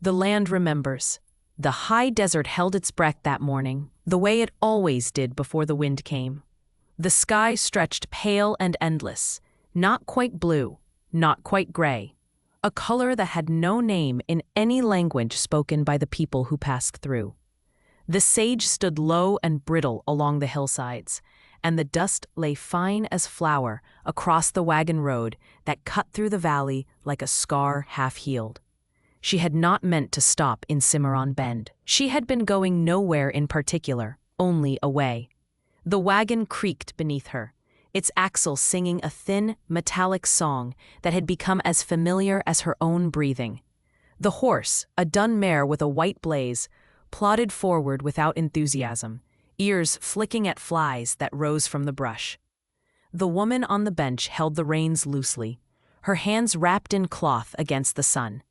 The land remembers. The high desert held its breath that morning, the way it always did before the wind came. The sky stretched pale and endless, not quite blue, not quite gray, a color that had no name in any language spoken by the people who passed through. The sage stood low and brittle along the hillsides, and the dust lay fine as flour across the wagon road that cut through the valley like a scar half-healed. She had not meant to stop in Cimarron Bend. She had been going nowhere in particular, only away. The wagon creaked beneath her, its axle singing a thin, metallic song that had become as familiar as her own breathing. The horse, a dun mare with a white blaze, plodded forward without enthusiasm, ears flicking at flies that rose from the brush. The woman on the bench held the reins loosely, her hands wrapped in cloth against the sun.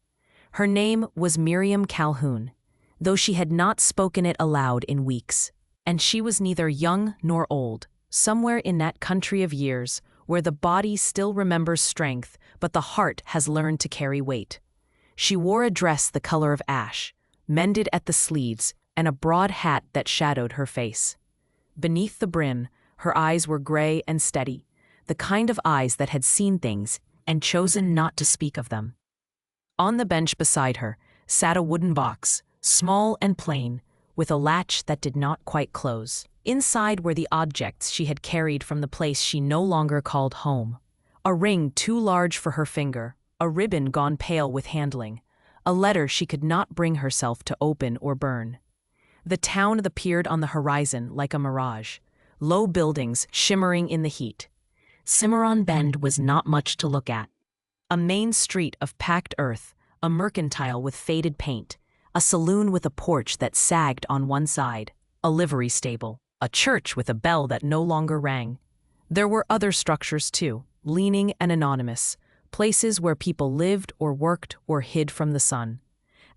Her name was Miriam Calhoun, though she had not spoken it aloud in weeks, and she was neither young nor old, somewhere in that country of years where the body still remembers strength but the heart has learned to carry weight. She wore a dress the color of ash, mended at the sleeves, and a broad hat that shadowed her face. Beneath the brim, her eyes were gray and steady, the kind of eyes that had seen things and chosen not to speak of them. On the bench beside her sat a wooden box, small and plain, with a latch that did not quite close. Inside were the objects she had carried from the place she no longer called home. A ring too large for her finger, a ribbon gone pale with handling, a letter she could not bring herself to open or burn. The town appeared on the horizon like a mirage, low buildings shimmering in the heat. Cimarron Bend was not much to look at. A main street of packed earth, a mercantile with faded paint, a saloon with a porch that sagged on one side, a livery stable, a church with a bell that no longer rang. There were other structures too, leaning and anonymous, places where people lived or worked or hid from the sun.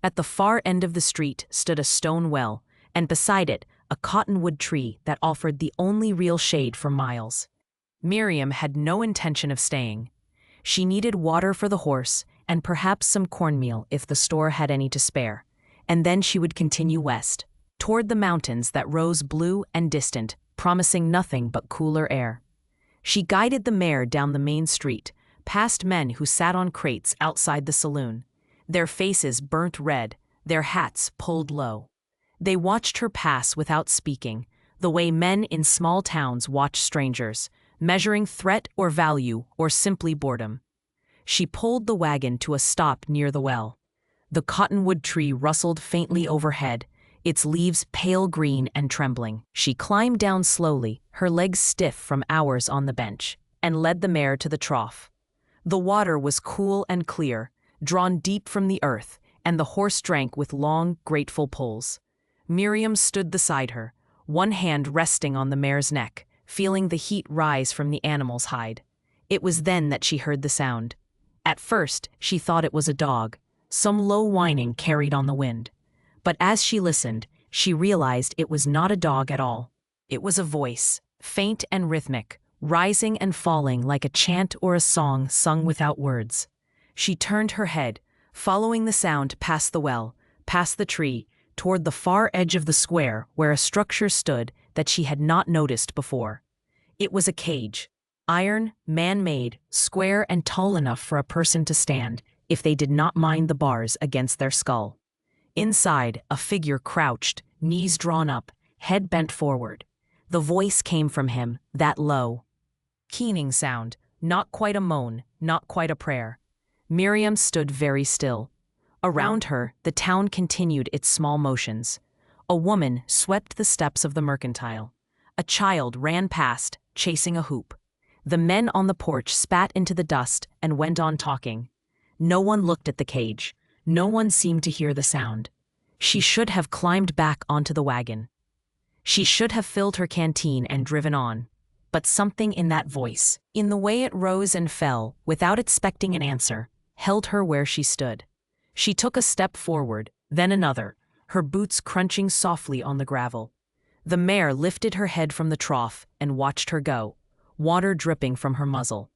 At the far end of the street stood a stone well, and beside it, a cottonwood tree that offered the only real shade for miles. Miriam had no intention of staying. She needed water for the horse and perhaps some cornmeal if the store had any to spare, and then she would continue west, toward the mountains that rose blue and distant, promising nothing but cooler air. She guided the mare down the main street, past men who sat on crates outside the saloon, their faces burnt red, their hats pulled low. They watched her pass without speaking, the way men in small towns watch strangers, measuring threat or value or simply boredom. She pulled the wagon to a stop near the well. The cottonwood tree rustled faintly overhead, its leaves pale green and trembling. She climbed down slowly, her legs stiff from hours on the bench, and led the mare to the trough. The water was cool and clear, drawn deep from the earth, and the horse drank with long, grateful pulls. Miriam stood beside her, one hand resting on the mare's neck, feeling the heat rise from the animal's hide. It was then that she heard the sound. At first, she thought it was a dog, some low whining carried on the wind. But as she listened, she realized it was not a dog at all. It was a voice, faint and rhythmic, rising and falling like a chant or a song sung without words. She turned her head, following the sound past the well, past the tree, toward the far edge of the square where a structure stood that she had not noticed before. It was a cage, iron, man-made, square and tall enough for a person to stand if they did not mind the bars against their skull. Inside, a figure crouched, knees drawn up, head bent forward. The voice came from him, that low, keening sound, not quite a moan, not quite a prayer. Miriam stood very still. Around her, the town continued its small motions. A woman swept the steps of the mercantile. A child ran past, chasing a hoop. The men on the porch spat into the dust and went on talking. No one looked at the cage. No one seemed to hear the sound. She should have climbed back onto the wagon. She should have filled her canteen and driven on. But something in that voice, in the way it rose and fell without expecting an answer, held her where she stood. She took a step forward, then another, her boots crunching softly on the gravel. The mare lifted her head from the trough and watched her go, water dripping from her muzzle.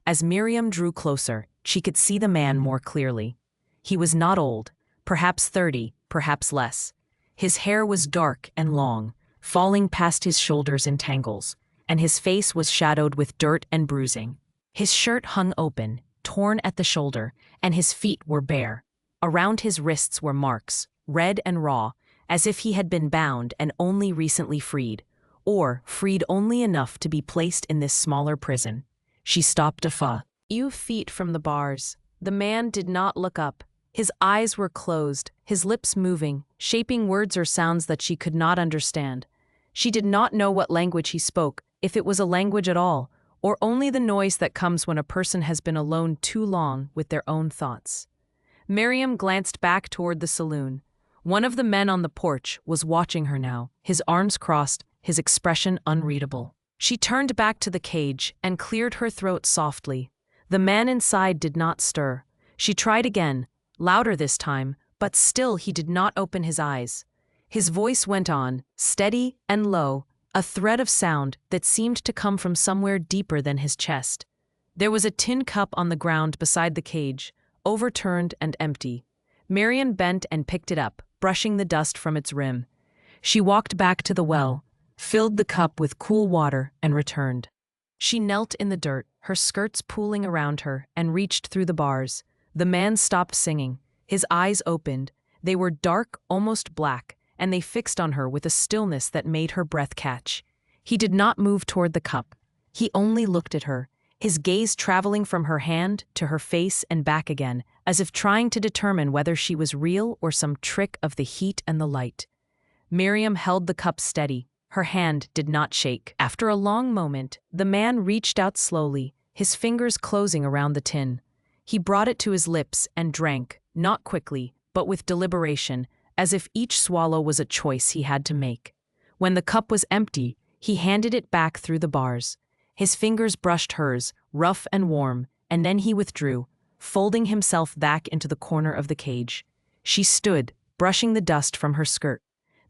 As Miriam drew closer, she could see the man more clearly. He was not old, perhaps 30, perhaps less. His hair was dark and long, falling past his shoulders in tangles, and his face was shadowed with dirt and bruising. His shirt hung open, torn at the shoulder, and his feet were bare. Around his wrists were marks, red and raw, as if he had been bound and only recently freed, or freed only enough to be placed in this smaller prison. She stopped a few feet from the bars. The man did not look up. His eyes were closed, his lips moving, shaping words or sounds that she could not understand. She did not know what language he spoke, if it was a language at all, or only the noise that comes when a person has been alone too long with their own thoughts. Miriam glanced back toward the saloon. One of the men on the porch was watching her now, his arms crossed, his expression unreadable. She turned back to the cage and cleared her throat softly. The man inside did not stir. She tried again, louder this time, but still he did not open his eyes. His voice went on, steady and low, a thread of sound that seemed to come from somewhere deeper than his chest. There was a tin cup on the ground beside the cage, overturned and empty. Miriam bent and picked it up, brushing the dust from its rim. She walked back to the well, filled the cup with cool water, and returned. She knelt in the dirt, her skirts pooling around her, and reached through the bars. The man stopped singing. His eyes opened. They were dark, almost black, and they fixed on her with a stillness that made her breath catch. He did not move toward the cup. He only looked at her, his gaze traveling from her hand to her face and back again, as if trying to determine whether she was real or some trick of the heat and the light. Miriam held the cup steady. Her hand did not shake. After a long moment, the man reached out slowly, his fingers closing around the tin. He brought it to his lips and drank, not quickly, but with deliberation, as if each swallow was a choice he had to make. When the cup was empty, he handed it back through the bars. His fingers brushed hers, rough and warm, and then he withdrew, folding himself back into the corner of the cage. She stood, brushing the dust from her skirt.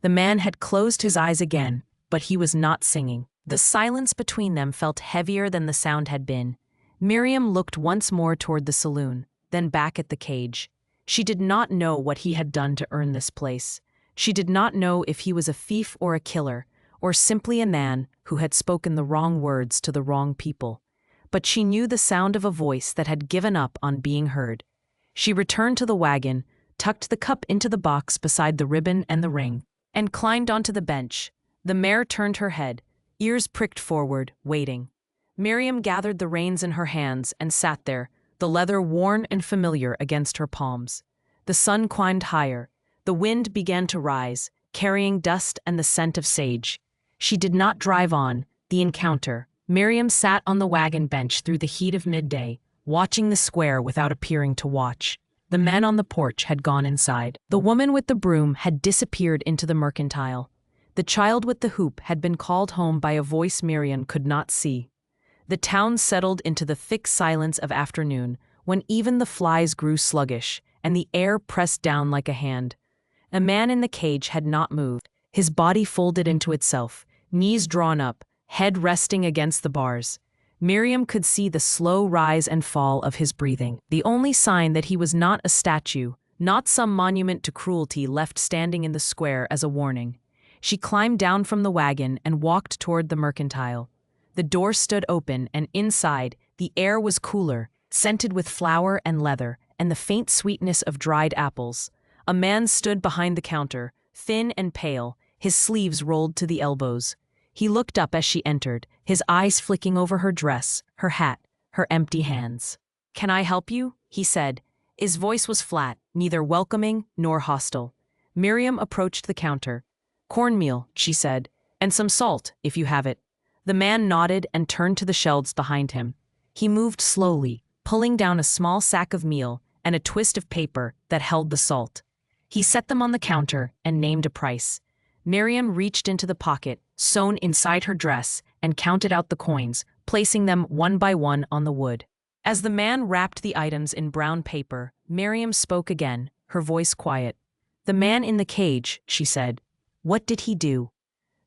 The man had closed his eyes again, but he was not singing. The silence between them felt heavier than the sound had been. Miriam looked once more toward the saloon, then back at the cage. She did not know what he had done to earn this place. She did not know if he was a thief or a killer, or simply a man who had spoken the wrong words to the wrong people. But she knew the sound of a voice that had given up on being heard. She returned to the wagon, tucked the cup into the box beside the ribbon and the ring, and climbed onto the bench. The mare turned her head, ears pricked forward, waiting. Miriam gathered the reins in her hands and sat there, the leather worn and familiar against her palms. The sun climbed higher. The wind began to rise, carrying dust and the scent of sage. She did not drive on the encounter. Miriam sat on the wagon bench through the heat of midday, watching the square without appearing to watch. The men on the porch had gone inside. The woman with the broom had disappeared into the mercantile. The child with the hoop had been called home by a voice Miriam could not see. The town settled into the thick silence of afternoon, when even the flies grew sluggish, and the air pressed down like a hand. A man in the cage had not moved, his body folded into itself, knees drawn up, head resting against the bars. Miriam could see the slow rise and fall of his breathing, the only sign that he was not a statue, not some monument to cruelty left standing in the square as a warning. She climbed down from the wagon and walked toward the mercantile. The door stood open, and inside, the air was cooler, scented with flour and leather, and the faint sweetness of dried apples. A man stood behind the counter, thin and pale, his sleeves rolled to the elbows. He looked up as she entered, his eyes flicking over her dress, her hat, her empty hands. "Can I help you?" he said. His voice was flat, neither welcoming nor hostile. Miriam approached the counter. "Cornmeal," she said, "and some salt, if you have it." The man nodded and turned to the shelves behind him. He moved slowly, pulling down a small sack of meal and a twist of paper that held the salt. He set them on the counter and named a price. Miriam reached into the pocket, sewn inside her dress, and counted out the coins, placing them one by one on the wood. As the man wrapped the items in brown paper, Miriam spoke again, her voice quiet. "The man in the cage," she said. "What did he do?"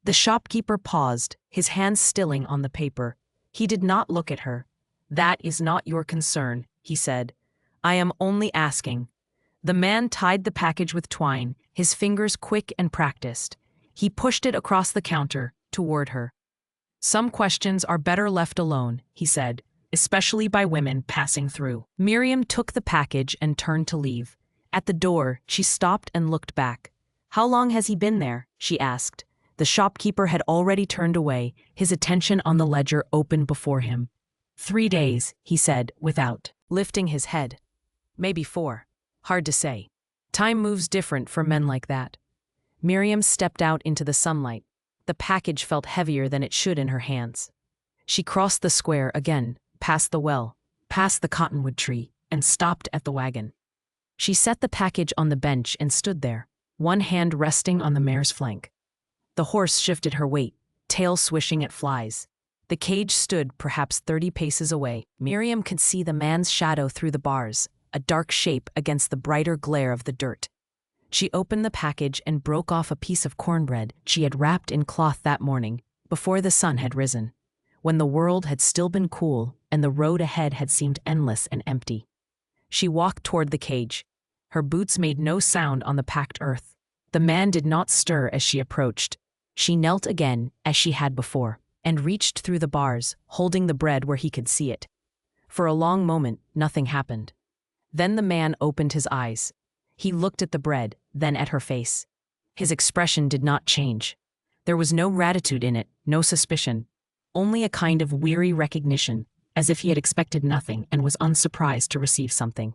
The shopkeeper paused, his hands stilling on the paper. He did not look at her. "That is not your concern," he said. "I am only asking." The man tied the package with twine, his fingers quick and practiced. He pushed it across the counter, toward her. "Some questions are better left alone," he said, "especially by women passing through." Miriam took the package and turned to leave. At the door, she stopped and looked back. "How long has he been there?" she asked. The shopkeeper had already turned away, his attention on the ledger open before him. 3 days, he said, without lifting his head. Maybe 4. Hard to say. Time moves different for men like that. Miriam stepped out into the sunlight. The package felt heavier than it should in her hands. She crossed the square again, past the well, past the cottonwood tree, and stopped at the wagon. She set the package on the bench and stood there, one hand resting on the mare's flank. The horse shifted her weight, tail swishing at flies. The cage stood perhaps 30 paces away. Miriam could see the man's shadow through the bars, a dark shape against the brighter glare of the dirt. She opened the package and broke off a piece of cornbread she had wrapped in cloth that morning, before the sun had risen, when the world had still been cool and the road ahead had seemed endless and empty. She walked toward the cage. Her boots made no sound on the packed earth. The man did not stir as she approached. She knelt again, as she had before, and reached through the bars, holding the bread where he could see it. For a long moment, nothing happened. Then the man opened his eyes. He looked at the bread, then at her face. His expression did not change. There was no gratitude in it, no suspicion. Only a kind of weary recognition, as if he had expected nothing and was unsurprised to receive something.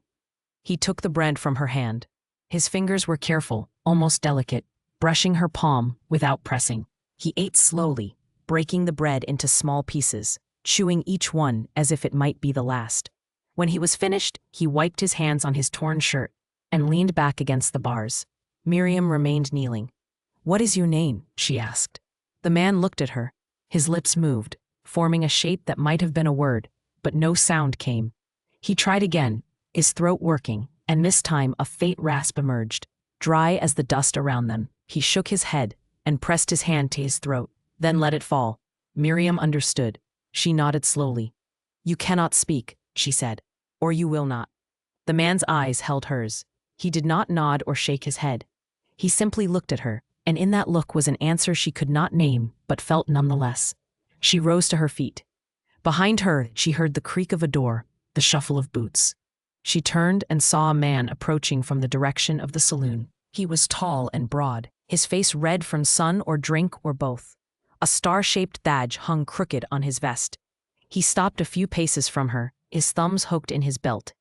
He took the bread from her hand. His fingers were careful, almost delicate, brushing her palm without pressing. He ate slowly, breaking the bread into small pieces, chewing each one as if it might be the last. When he was finished, he wiped his hands on his torn shirt and leaned back against the bars. Miriam remained kneeling. "What is your name?" she asked. The man looked at her. His lips moved, forming a shape that might have been a word, but no sound came. He tried again, his throat working, and this time a faint rasp emerged, dry as the dust around them. He shook his head and pressed his hand to his throat, then let it fall. Miriam understood. She nodded slowly. "You cannot speak," she said, "or you will not." The man's eyes held hers. He did not nod or shake his head. He simply looked at her, and in that look was an answer she could not name, but felt nonetheless. She rose to her feet. Behind her, she heard the creak of a door, the shuffle of boots. She turned and saw a man approaching from the direction of the saloon. He was tall and broad, his face red from sun or drink or both. A star-shaped badge hung crooked on his vest. He stopped a few paces from her, his thumbs hooked in his belt.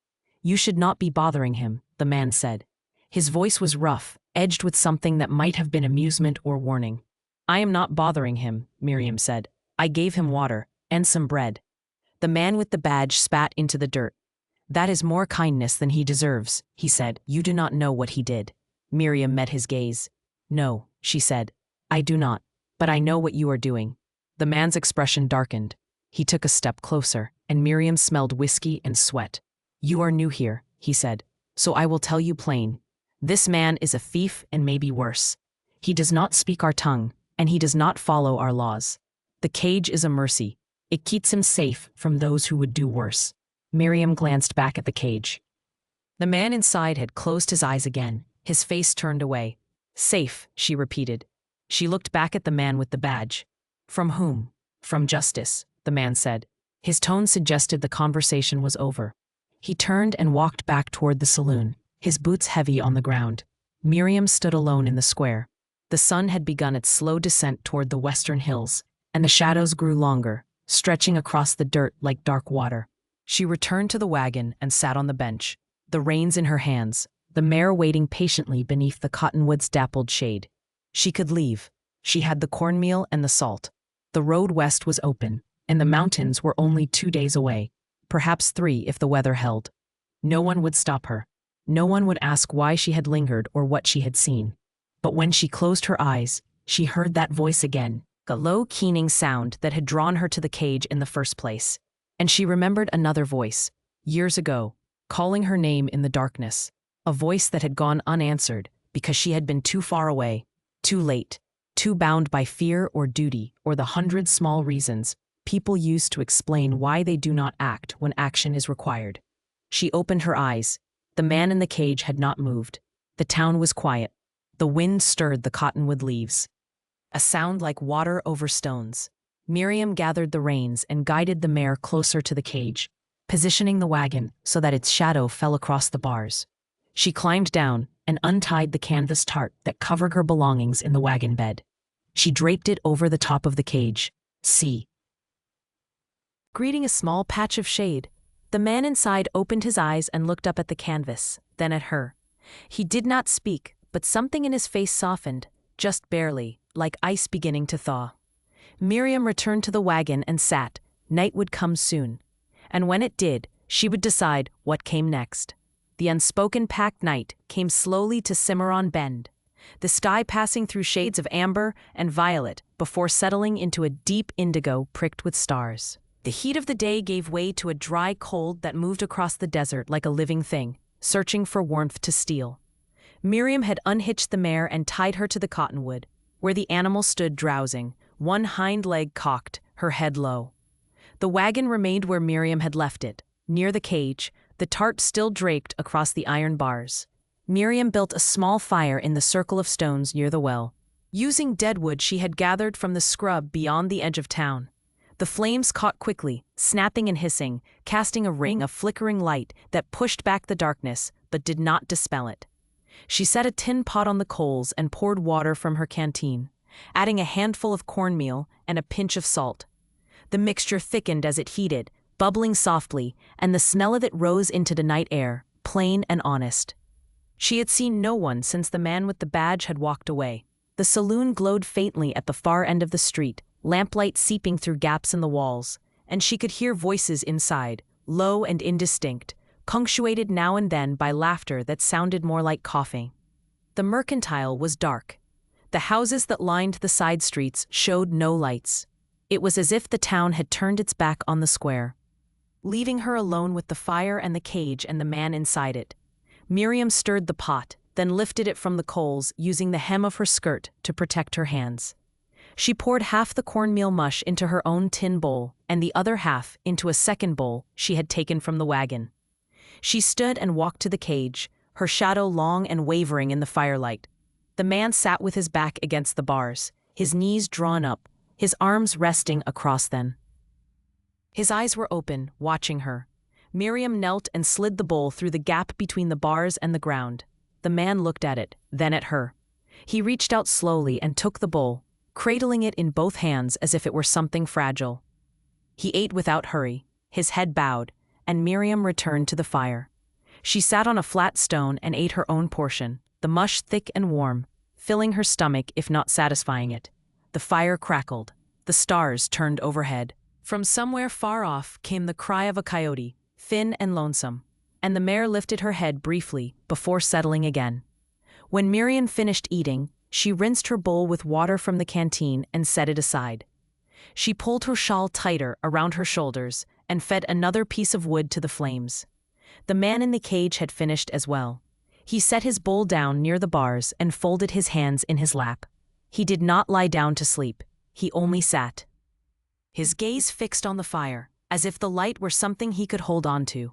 "You should not be bothering him," the man said. His voice was rough, edged with something that might have been amusement or warning. "I am not bothering him," Miriam said. "I gave him water, and some bread." The man with the badge spat into the dirt. "That is more kindness than he deserves," he said. "You do not know what he did." Miriam met his gaze. "No," she said. "I do not, but I know what you are doing." The man's expression darkened. He took a step closer, and Miriam smelled whiskey and sweat. "You are new here," he said, "so I will tell you plain. This man is a thief and maybe worse. He does not speak our tongue, and he does not follow our laws. The cage is a mercy. It keeps him safe from those who would do worse." Miriam glanced back at the cage. The man inside had closed his eyes again, his face turned away. "Safe," she repeated. She looked back at the man with the badge. "From whom?" "From justice," the man said. His tone suggested the conversation was over. He turned and walked back toward the saloon, his boots heavy on the ground. Miriam stood alone in the square. The sun had begun its slow descent toward the western hills, and the shadows grew longer, stretching across the dirt like dark water. She returned to the wagon and sat on the bench, the reins in her hands, the mare waiting patiently beneath the cottonwood's dappled shade. She could leave. She had the cornmeal and the salt. The road west was open, and the mountains were only 2 days away, perhaps 3 if the weather held. No one would stop her. No one would ask why she had lingered or what she had seen. But when she closed her eyes, she heard that voice again, a low, keening sound that had drawn her to the cage in the first place. And she remembered another voice, years ago, calling her name in the darkness, a voice that had gone unanswered because she had been too far away, too late, too bound by fear or duty or the 100 small reasons people use to explain why they do not act when action is required. She opened her eyes. The man in the cage had not moved. The town was quiet. The wind stirred the cottonwood leaves. A sound like water over stones. Miriam gathered the reins and guided the mare closer to the cage, positioning the wagon so that its shadow fell across the bars. She climbed down and untied the canvas tarp that covered her belongings in the wagon bed. She draped it over the top of the cage. See. Greeting a small patch of shade, the man inside opened his eyes and looked up at the canvas, then at her. He did not speak, but something in his face softened, just barely, like ice beginning to thaw. Miriam returned to the wagon and sat. Night would come soon. And when it did, she would decide what came next. The unspoken packed night came slowly to Cimarron Bend, the sky passing through shades of amber and violet before settling into a deep indigo pricked with stars. The heat of the day gave way to a dry cold that moved across the desert like a living thing, searching for warmth to steal. Miriam had unhitched the mare and tied her to the cottonwood, where the animal stood drowsing, one hind leg cocked, her head low. The wagon remained where Miriam had left it, near the cage, the tarp still draped across the iron bars. Miriam built a small fire in the circle of stones near the well, using deadwood she had gathered from the scrub beyond the edge of town. The flames caught quickly, snapping and hissing, casting a ring of flickering light that pushed back the darkness but did not dispel it. She set a tin pot on the coals and poured water from her canteen, adding a handful of cornmeal and a pinch of salt. The mixture thickened as it heated, bubbling softly, and the smell of it rose into the night air, plain and honest. She had seen no one since the man with the badge had walked away. The saloon glowed faintly at the far end of the street, lamplight seeping through gaps in the walls, and she could hear voices inside, low and indistinct, punctuated now and then by laughter that sounded more like coughing. The mercantile was dark. The houses that lined the side streets showed no lights. It was as if the town had turned its back on the square, leaving her alone with the fire and the cage and the man inside it. Miriam stirred the pot, then lifted it from the coals, using the hem of her skirt to protect her hands. She poured half the cornmeal mush into her own tin bowl and the other half into a second bowl she had taken from the wagon. She stood and walked to the cage, her shadow long and wavering in the firelight. The man sat with his back against the bars, his knees drawn up, his arms resting across them. His eyes were open, watching her. Miriam knelt and slid the bowl through the gap between the bars and the ground. The man looked at it, then at her. He reached out slowly and took the bowl, cradling it in both hands as if it were something fragile. He ate without hurry, his head bowed, and Miriam returned to the fire. She sat on a flat stone and ate her own portion, the mush thick and warm, filling her stomach if not satisfying it. The fire crackled. The stars turned overhead. From somewhere far off came the cry of a coyote, thin and lonesome, and the mare lifted her head briefly before settling again. When Miriam finished eating, she rinsed her bowl with water from the canteen and set it aside. She pulled her shawl tighter around her shoulders and fed another piece of wood to the flames. The man in the cage had finished as well. He set his bowl down near the bars and folded his hands in his lap. He did not lie down to sleep. He only sat, his gaze fixed on the fire, as if the light were something he could hold on to.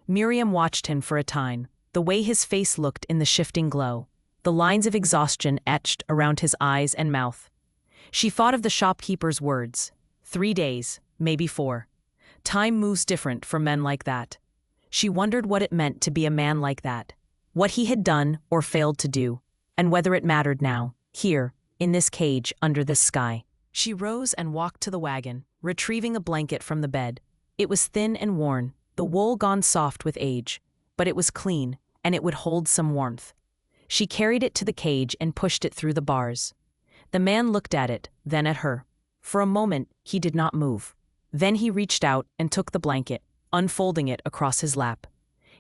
Miriam watched him for a time, the way his face looked in the shifting glow, the lines of exhaustion etched around his eyes and mouth. She thought of the shopkeeper's words. 3 days, maybe 4. Time moves different for men like that. She wondered what it meant to be a man like that, what he had done or failed to do, and whether it mattered now, here, in this cage under this sky. She rose and walked to the wagon, retrieving a blanket from the bed. It was thin and worn, the wool gone soft with age, but it was clean, and it would hold some warmth. She carried it to the cage and pushed it through the bars. The man looked at it, then at her. For a moment, he did not move. Then he reached out and took the blanket, unfolding it across his lap.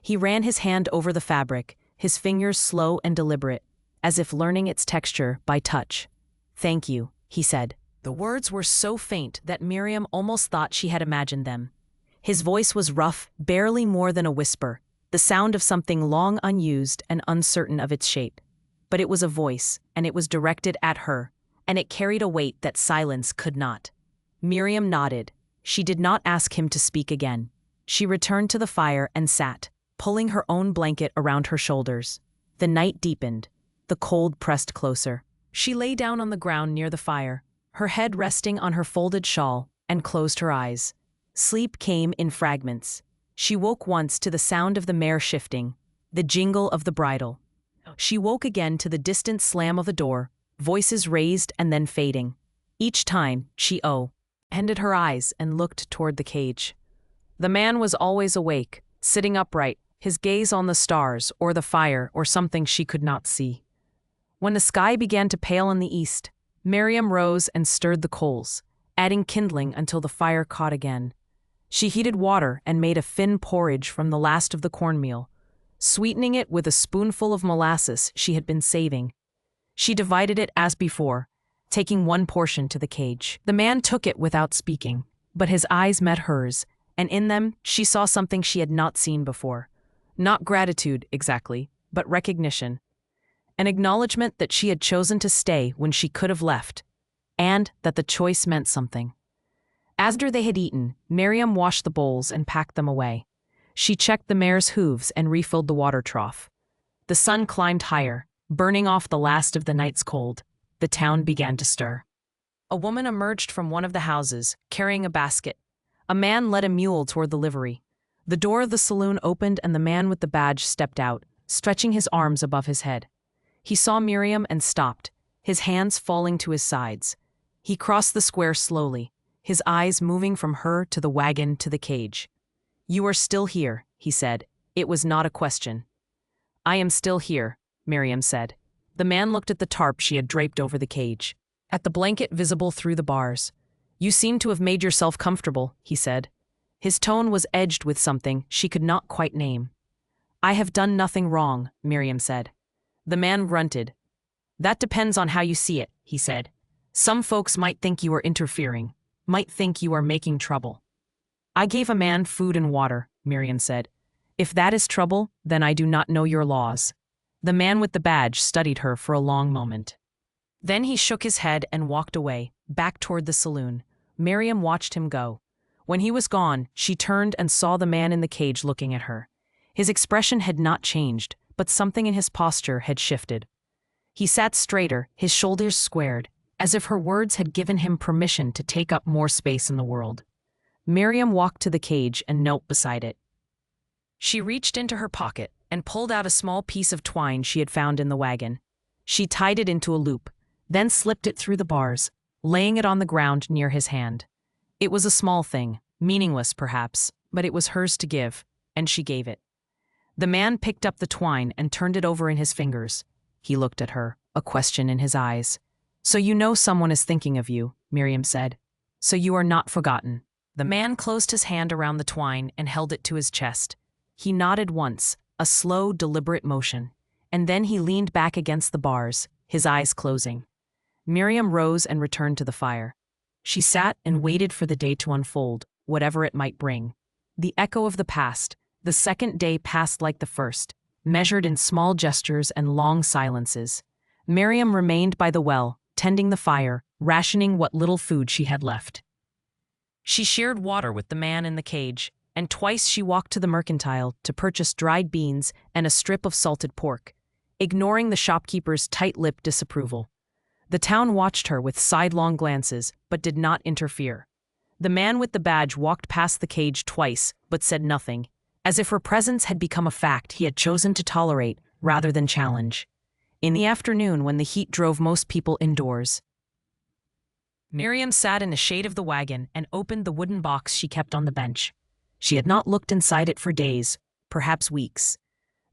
He ran his hand over the fabric, his fingers slow and deliberate, as if learning its texture by touch. "Thank you," he said. The words were so faint that Miriam almost thought she had imagined them. His voice was rough, barely more than a whisper, the sound of something long unused and uncertain of its shape. But it was a voice, and it was directed at her, and it carried a weight that silence could not. Miriam nodded. She did not ask him to speak again. She returned to the fire and sat, pulling her own blanket around her shoulders. The night deepened. The cold pressed closer. She lay down on the ground near the fire, her head resting on her folded shawl, and closed her eyes. Sleep came in fragments. She woke once to the sound of the mare shifting, the jingle of the bridle. She woke again to the distant slam of a door, voices raised and then fading. Each time, she ended her eyes and looked toward the cage. The man was always awake, sitting upright, his gaze on the stars or the fire or something she could not see. When the sky began to pale in the east, Miriam rose and stirred the coals, adding kindling until the fire caught again. She heated water and made a thin porridge from the last of the cornmeal, sweetening it with a spoonful of molasses she had been saving. She divided it as before, taking one portion to the cage. The man took it without speaking, but his eyes met hers, and in them she saw something she had not seen before. Not gratitude, exactly, but recognition. An acknowledgement that she had chosen to stay when she could have left, and that the choice meant something. After they had eaten, Miriam washed the bowls and packed them away. She checked the mare's hooves and refilled the water trough. The sun climbed higher, burning off the last of the night's cold. The town began to stir. A woman emerged from one of the houses, carrying a basket. A man led a mule toward the livery. The door of the saloon opened and the man with the badge stepped out, stretching his arms above his head. He saw Miriam and stopped, his hands falling to his sides. He crossed the square slowly, his eyes moving from her to the wagon to the cage. "You are still here," he said. It was not a question. "I am still here," Miriam said. The man looked at the tarp she had draped over the cage, at the blanket visible through the bars. "You seem to have made yourself comfortable," he said. His tone was edged with something she could not quite name. "I have done nothing wrong," Miriam said. The man grunted. "That depends on how you see it," he said. "Some folks might think you are interfering, might think you are making trouble." "I gave a man food and water," Miriam said. "If that is trouble, then I do not know your laws." The man with the badge studied her for a long moment. Then he shook his head and walked away, back toward the saloon. Miriam watched him go. When he was gone, she turned and saw the man in the cage looking at her. His expression had not changed, but something in his posture had shifted. He sat straighter, his shoulders squared, as if her words had given him permission to take up more space in the world. Miriam walked to the cage and knelt beside it. She reached into her pocket and pulled out a small piece of twine she had found in the wagon. She tied it into a loop, then slipped it through the bars, laying it on the ground near his hand. It was a small thing, meaningless perhaps, but it was hers to give, and she gave it. The man picked up the twine and turned it over in his fingers. He looked at her, a question in his eyes. "So you know someone is thinking of you," Miriam said. "So you are not forgotten." The man closed his hand around the twine and held it to his chest. He nodded once, a slow, deliberate motion, and then he leaned back against the bars, his eyes closing. Miriam rose and returned to the fire. She sat and waited for the day to unfold, whatever it might bring. The echo of the past, the second day passed like the first, measured in small gestures and long silences. Miriam remained by the well, tending the fire, rationing what little food she had left. She shared water with the man in the cage, and twice she walked to the mercantile to purchase dried beans and a strip of salted pork, ignoring the shopkeeper's tight-lipped disapproval. The town watched her with sidelong glances, but did not interfere. The man with the badge walked past the cage twice, but said nothing, as if her presence had become a fact he had chosen to tolerate rather than challenge. In the afternoon, when the heat drove most people indoors, Miriam sat in the shade of the wagon and opened the wooden box she kept on the bench. She had not looked inside it for days, perhaps weeks.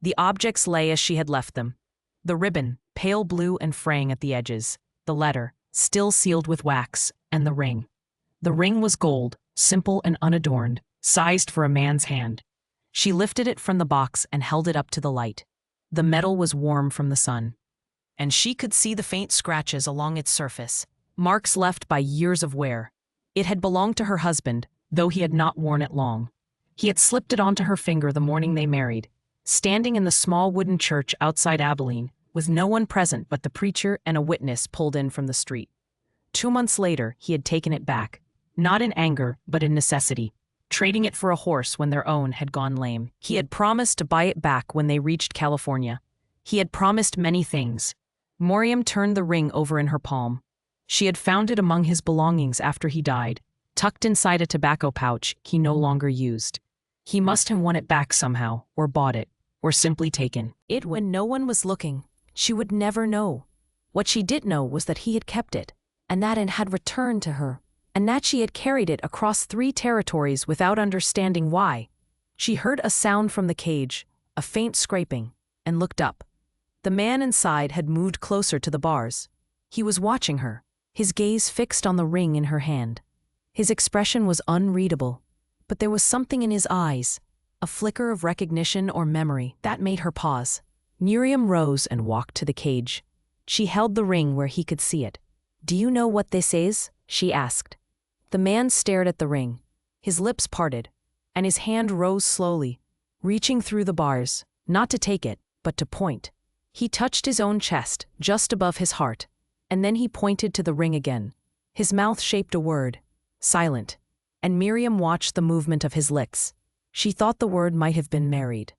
The objects lay as she had left them. The ribbon, pale blue and fraying at the edges, the letter, still sealed with wax, and the ring. The ring was gold, simple and unadorned, sized for a man's hand. She lifted it from the box and held it up to the light. The metal was warm from the sun, and she could see the faint scratches along its surface, marks left by years of wear. It had belonged to her husband, though he had not worn it long. He had slipped it onto her finger the morning they married, standing in the small wooden church outside Abilene, with no one present but the preacher and a witness pulled in from the street. 2 months later, he had taken it back, not in anger, but in necessity. trading it for a horse when their own had gone lame. He had promised to buy it back when they reached California. He had promised many things. Miriam turned the ring over in her palm. She had found it among his belongings after he died, tucked inside a tobacco pouch he no longer used. He must have won it back somehow, or bought it, or simply taken it when no one was looking. She would never know. What she did know was that he had kept it, and that it had returned to her, and that she had carried it across 3 territories without understanding why. She heard a sound from the cage, a faint scraping, and looked up. The man inside had moved closer to the bars. He was watching her, his gaze fixed on the ring in her hand. His expression was unreadable, but there was something in his eyes, a flicker of recognition or memory, that made her pause. Miriam rose and walked to the cage. She held the ring where he could see it. "Do you know what this is?" she asked. The man stared at the ring. His lips parted, and his hand rose slowly, reaching through the bars, not to take it, but to point. He touched his own chest, just above his heart, and then he pointed to the ring again. His mouth shaped a word, silent, and Miriam watched the movement of his lips. She thought the word might have been married,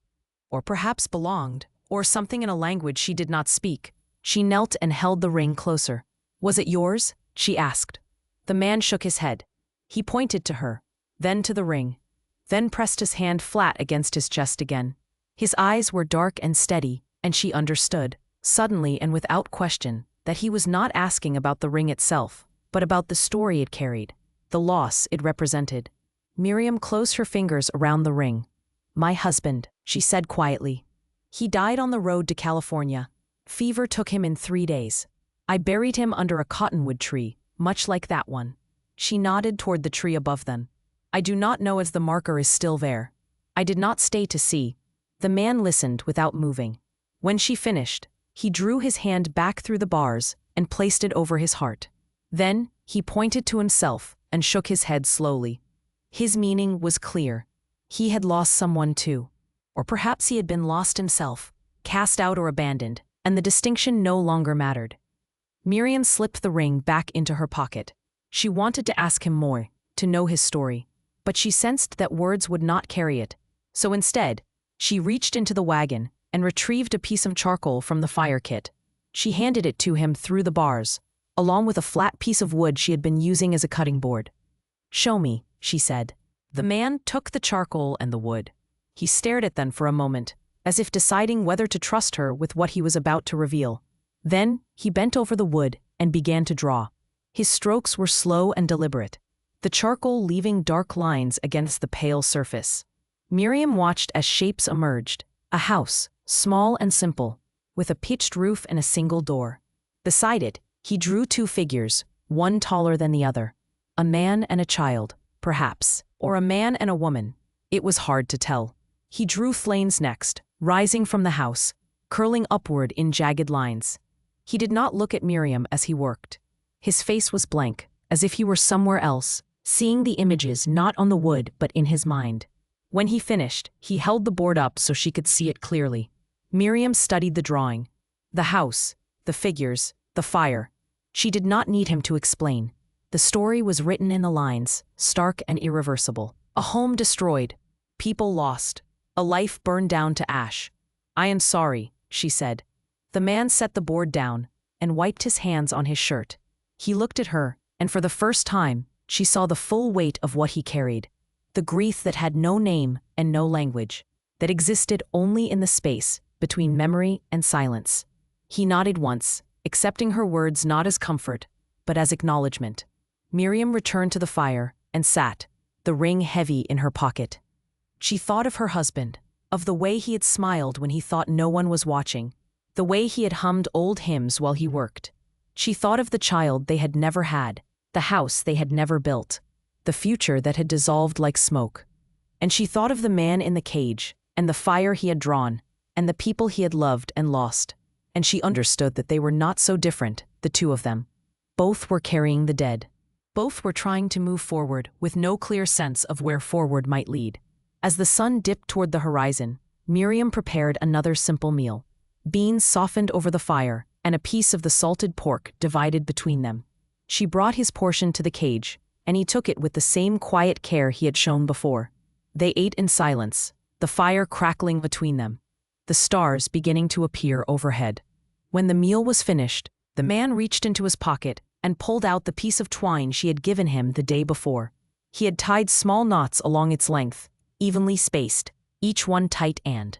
or perhaps belonged, or something in a language she did not speak. She knelt and held the ring closer. "Was it yours?" she asked. The man shook his head. He pointed to her, then to the ring, then pressed his hand flat against his chest again. His eyes were dark and steady, and she understood, suddenly and without question, that he was not asking about the ring itself, but about the story it carried, the loss it represented. Miriam closed her fingers around the ring. "My husband," she said quietly. "He died on the road to California. Fever took him in 3 days. I buried him under a cottonwood tree, much like that one." She nodded toward the tree above them. "I do not know as the marker is still there. I did not stay to see." The man listened without moving. When she finished, he drew his hand back through the bars and placed it over his heart. Then he pointed to himself and shook his head slowly. His meaning was clear. He had lost someone too. Or perhaps he had been lost himself, cast out or abandoned, and the distinction no longer mattered. Miriam slipped the ring back into her pocket. She wanted to ask him more, to know his story, but she sensed that words would not carry it. So instead, she reached into the wagon and retrieved a piece of charcoal from the fire kit. She handed it to him through the bars, along with a flat piece of wood she had been using as a cutting board. "Show me," she said. The man took the charcoal and the wood. He stared at them for a moment, as if deciding whether to trust her with what he was about to reveal. Then he bent over the wood and began to draw. His strokes were slow and deliberate, the charcoal leaving dark lines against the pale surface. Miriam watched as shapes emerged, a house, small and simple, with a pitched roof and a single door. Beside it, he drew 2 figures, one taller than the other. A man and a child, perhaps, or a man and a woman. It was hard to tell. He drew flames next, rising from the house, curling upward in jagged lines. He did not look at Miriam as he worked. His face was blank, as if he were somewhere else, seeing the images not on the wood but in his mind. When he finished, he held the board up so she could see it clearly. Miriam studied the drawing. The house, the figures, the fire. She did not need him to explain. The story was written in the lines, stark and irreversible. A home destroyed, people lost, a life burned down to ash. "I am sorry," she said. The man set the board down and wiped his hands on his shirt. He looked at her, and for the first time, she saw the full weight of what he carried. The grief that had no name and no language, that existed only in the space between memory and silence. He nodded once, accepting her words not as comfort, but as acknowledgement. Miriam returned to the fire and sat, the ring heavy in her pocket. She thought of her husband, of the way he had smiled when he thought no one was watching, the way he had hummed old hymns while he worked. She thought of the child they had never had, the house they had never built, the future that had dissolved like smoke. And she thought of the man in the cage, and the fire he had drawn, and the people he had loved and lost. And she understood that they were not so different, the two of them. Both were carrying the dead. Both were trying to move forward with no clear sense of where forward might lead. As the sun dipped toward the horizon, Miriam prepared another simple meal. Beans softened over the fire, and a piece of the salted pork divided between them. She brought his portion to the cage, and he took it with the same quiet care he had shown before. They ate in silence, the fire crackling between them, the stars beginning to appear overhead. When the meal was finished, the man reached into his pocket and pulled out the piece of twine she had given him the day before. He had tied small knots along its length, evenly spaced, each one tight and.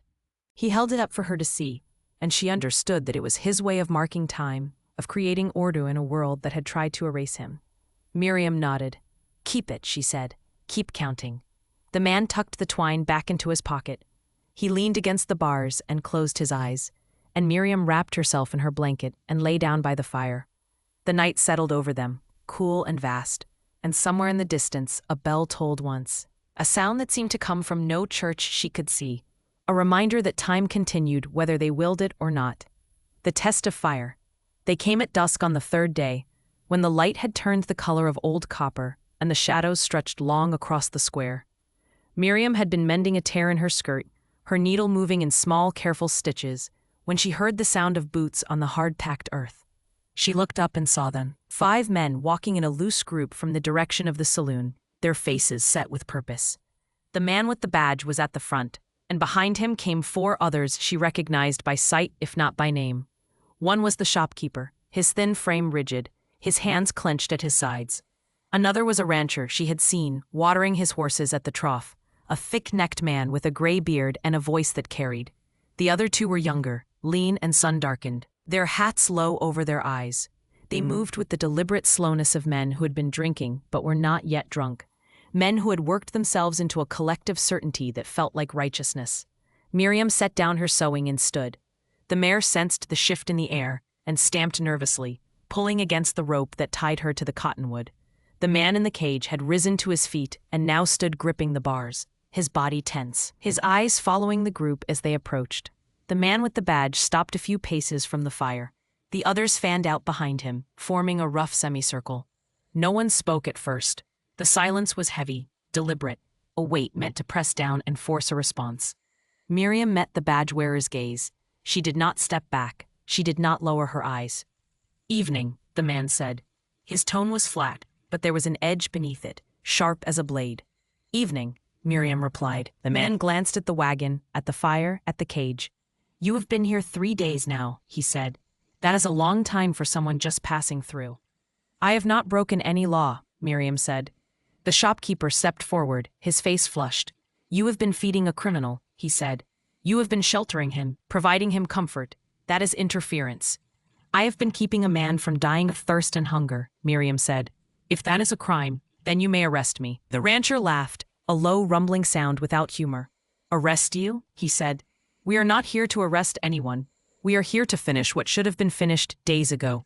He held it up for her to see, and she understood that it was his way of marking time, of creating order in a world that had tried to erase him. Miriam nodded. "Keep it," she said. "Keep counting." The man tucked the twine back into his pocket. He leaned against the bars and closed his eyes, and Miriam wrapped herself in her blanket and lay down by the fire. The night settled over them, cool and vast, and somewhere in the distance a bell tolled once, a sound that seemed to come from no church she could see, a reminder that time continued whether they willed it or not. The test of fire. They came at dusk on the third day, when the light had turned the color of old copper and the shadows stretched long across the square. Miriam had been mending a tear in her skirt, her needle moving in small, careful stitches, when she heard the sound of boots on the hard-packed earth. She looked up and saw them, 5 men walking in a loose group from the direction of the saloon, their faces set with purpose. The man with the badge was at the front, and behind him came 4 others she recognized by sight if not by name. One was the shopkeeper, his thin frame rigid, his hands clenched at his sides. Another was a rancher she had seen, watering his horses at the trough, a thick-necked man with a gray beard and a voice that carried. The other 2 were younger, lean and sun-darkened, their hats low over their eyes. They moved with the deliberate slowness of men who had been drinking but were not yet drunk, men who had worked themselves into a collective certainty that felt like righteousness. Miriam set down her sewing and stood. The mare sensed the shift in the air and stamped nervously, pulling against the rope that tied her to the cottonwood. The man in the cage had risen to his feet and now stood gripping the bars, his body tense, his eyes following the group as they approached. The man with the badge stopped a few paces from the fire. The others fanned out behind him, forming a rough semicircle. No one spoke at first. The silence was heavy, deliberate, a weight meant to press down and force a response. Miriam met the badge-wearer's gaze. She did not step back. She did not lower her eyes. "Evening," the man said. His tone was flat, but there was an edge beneath it, sharp as a blade. "Evening," Miriam replied. The man glanced at the wagon, at the fire, at the cage. "You have been here 3 days now," he said. "That is a long time for someone just passing through." "I have not broken any law," Miriam said. The shopkeeper stepped forward, his face flushed. "You have been feeding a criminal," he said. "You have been sheltering him, providing him comfort. That is interference." "I have been keeping a man from dying of thirst and hunger," Miriam said. "If that is a crime, then you may arrest me." The rancher laughed, a low rumbling sound without humor. "Arrest you?" he said. "We are not here to arrest anyone. We are here to finish what should have been finished days ago."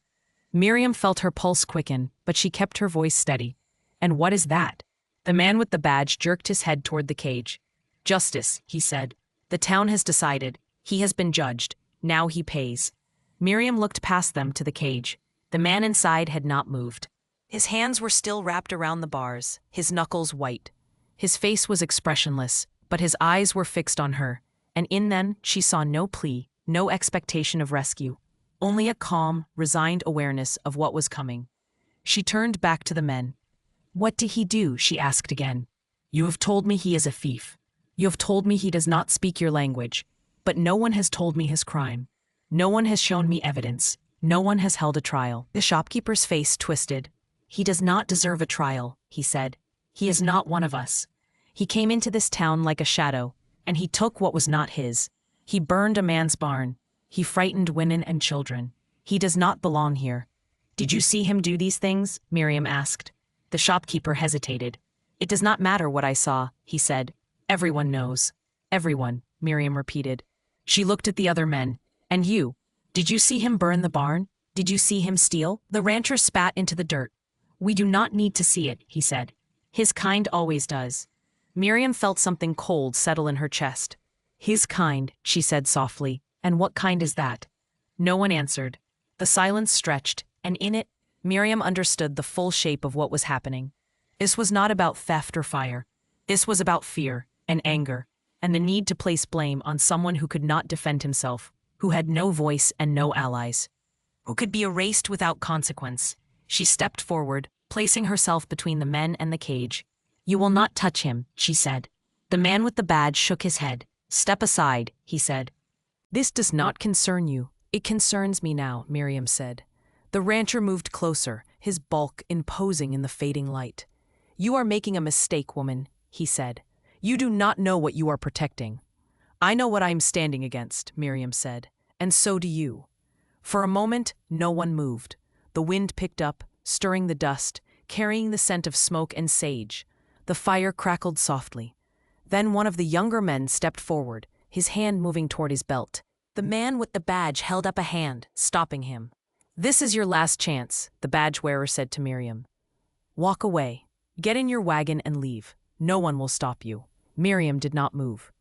Miriam felt her pulse quicken, but she kept her voice steady. "And what is that?" The man with the badge jerked his head toward the cage. "Justice," he said. "The town has decided. He has been judged. Now he pays." Miriam looked past them to the cage. The man inside had not moved. His hands were still wrapped around the bars, his knuckles white. His face was expressionless, but his eyes were fixed on her, and in them she saw no plea, no expectation of rescue, only a calm, resigned awareness of what was coming. She turned back to the men. "What did he do?" she asked again. "You have told me he is a thief. You have told me he does not speak your language, but no one has told me his crime. No one has shown me evidence. No one has held a trial." The shopkeeper's face twisted. "He does not deserve a trial," he said. "He is not one of us. He came into this town like a shadow, and he took what was not his. He burned a man's barn. He frightened women and children. He does not belong here." "Did you see him do these things?" Miriam asked. The shopkeeper hesitated. "It does not matter what I saw," he said. "Everyone knows." "Everyone," Miriam repeated. She looked at the other men. "And you? Did you see him burn the barn? Did you see him steal?" The rancher spat into the dirt. "We do not need to see it," he said. "His kind always does." Miriam felt something cold settle in her chest. "His kind," she said softly. "And what kind is that?" No one answered. The silence stretched, and in it, Miriam understood the full shape of what was happening. This was not about theft or fire. This was about fear and anger, and the need to place blame on someone who could not defend himself, who had no voice and no allies, who could be erased without consequence. She stepped forward, placing herself between the men and the cage. "You will not touch him," she said. The man with the badge shook his head. "Step aside," he said. "This does not concern you. It concerns me now," Miriam said. The rancher moved closer, his bulk imposing in the fading light. "You are making a mistake, woman," he said. "You do not know what you are protecting." "I know what I am standing against," Miriam said, "and so do you." For a moment, no one moved. The wind picked up, stirring the dust, carrying the scent of smoke and sage. The fire crackled softly. Then one of the younger men stepped forward, his hand moving toward his belt. The man with the badge held up a hand, stopping him. "This is your last chance," the badge wearer said to Miriam. "Walk away. Get in your wagon and leave. No one will stop you." Miriam did not move.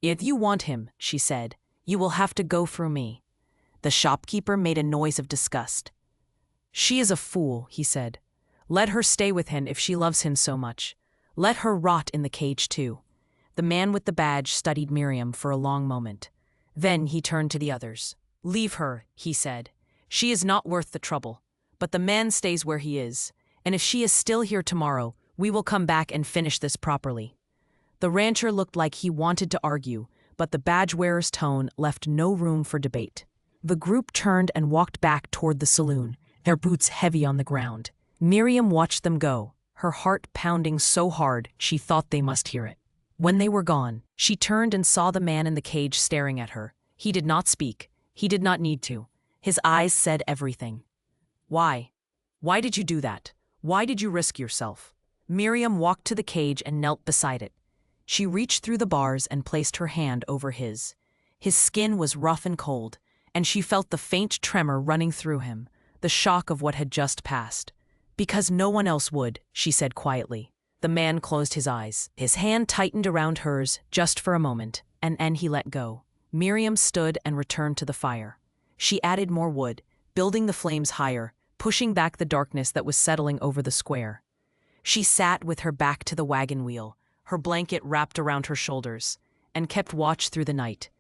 "If you want him," she said, "you will have to go through me." The shopkeeper made a noise of disgust. "She is a fool," he said. "Let her stay with him if she loves him so much. Let her rot in the cage too." The man with the badge studied Miriam for a long moment. Then he turned to the others. "Leave her," he said. "She is not worth the trouble. But the man stays where he is, and if she is still here tomorrow, we will come back and finish this properly." The rancher looked like he wanted to argue, but the badge-wearer's tone left no room for debate. The group turned and walked back toward the saloon, their boots heavy on the ground. Miriam watched them go, her heart pounding so hard she thought they must hear it. When they were gone, she turned and saw the man in the cage staring at her. He did not speak. He did not need to. His eyes said everything. "Why? Why did you do that? Why did you risk yourself?" Miriam walked to the cage and knelt beside it. She reached through the bars and placed her hand over his. His skin was rough and cold, and she felt the faint tremor running through him, the shock of what had just passed. "Because no one else would," she said quietly. The man closed his eyes. His hand tightened around hers just for a moment, and then he let go. Miriam stood and returned to the fire. She added more wood, building the flames higher, pushing back the darkness that was settling over the square. She sat with her back to the wagon wheel, her blanket wrapped around her shoulders, and kept watch through the night.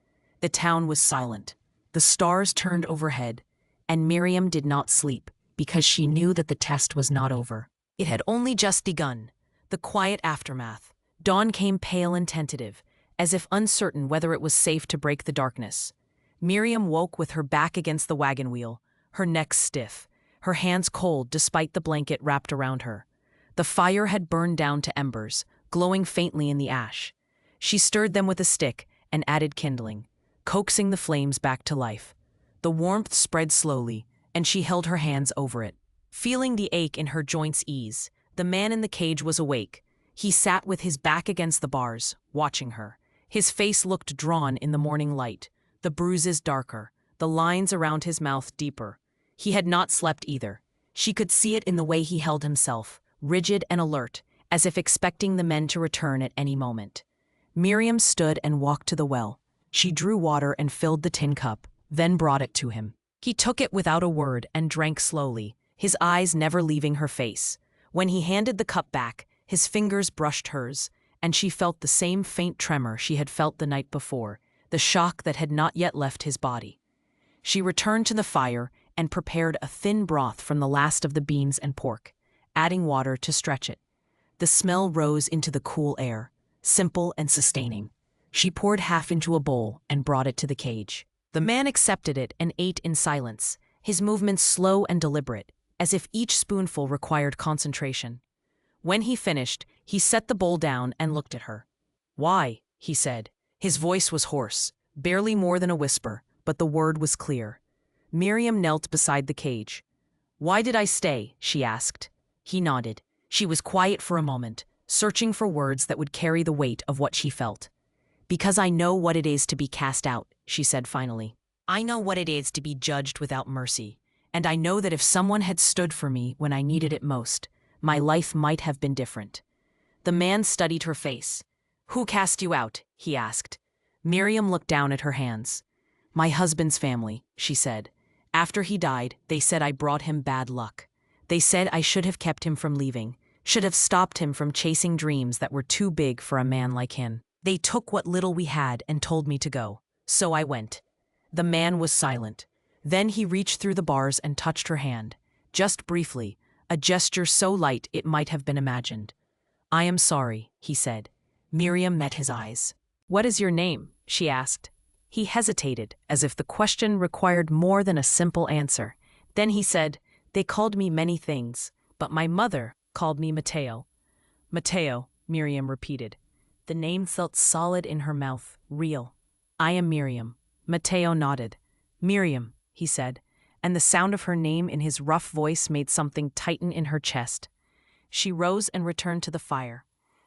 The town was silent. The stars turned overhead, and Miriam did not sleep because she knew that the test was not over. It had only just begun. The quiet aftermath. Dawn came pale and tentative, as if uncertain whether it was safe to break the darkness. Miriam woke with her back against the wagon wheel, her neck stiff, her hands cold despite the blanket wrapped around her. The fire had burned down to embers, glowing faintly in the ash. She stirred them with a stick and added kindling, coaxing the flames back to life. The warmth spread slowly, and she held her hands over it. Feeling the ache in her joints ease, the man in the cage was awake. He sat with his back against the bars, watching her. His face looked drawn in the morning light, the bruises darker, the lines around his mouth deeper. He had not slept either. She could see it in the way he held himself, rigid and alert, as if expecting the men to return at any moment. Miriam stood and walked to the well. She drew water and filled the tin cup, then brought it to him. He took it without a word and drank slowly, his eyes never leaving her face. When he handed the cup back, his fingers brushed hers, and she felt the same faint tremor she had felt the night before, the shock that had not yet left his body. She returned to the fire and prepared a thin broth from the last of the beans and pork, adding water to stretch it. The smell rose into the cool air, simple and sustaining. She poured half into a bowl and brought it to the cage. The man accepted it and ate in silence, his movements slow and deliberate, as if each spoonful required concentration. When he finished, he set the bowl down and looked at her. "Why?" he said. His voice was hoarse, barely more than a whisper, but the word was clear. Miriam knelt beside the cage. "Why did I stay?" she asked. He nodded. She was quiet for a moment, searching for words that would carry the weight of what she felt. "Because I know what it is to be cast out," she said finally. "I know what it is to be judged without mercy. And I know that if someone had stood for me when I needed it most, my life might have been different." The man studied her face. "Who cast you out?" he asked. Miriam looked down at her hands. "My husband's family," she said. "After he died, they said I brought him bad luck. They said I should have kept him from leaving, should have stopped him from chasing dreams that were too big for a man like him. They took what little we had and told me to go. So I went." The man was silent. Then he reached through the bars and touched her hand, just briefly, a gesture so light it might have been imagined. "I am sorry," he said. Miriam met his eyes. "What is your name?" she asked. He hesitated, as if the question required more than a simple answer. Then he said, "They called me many things, but my mother called me Matteo." "Matteo," Miriam repeated. The name felt solid in her mouth, real. "I am Miriam." Matteo nodded. "Miriam," he said, and the sound of her name in his rough voice made something tighten in her chest. She rose and returned to the fire.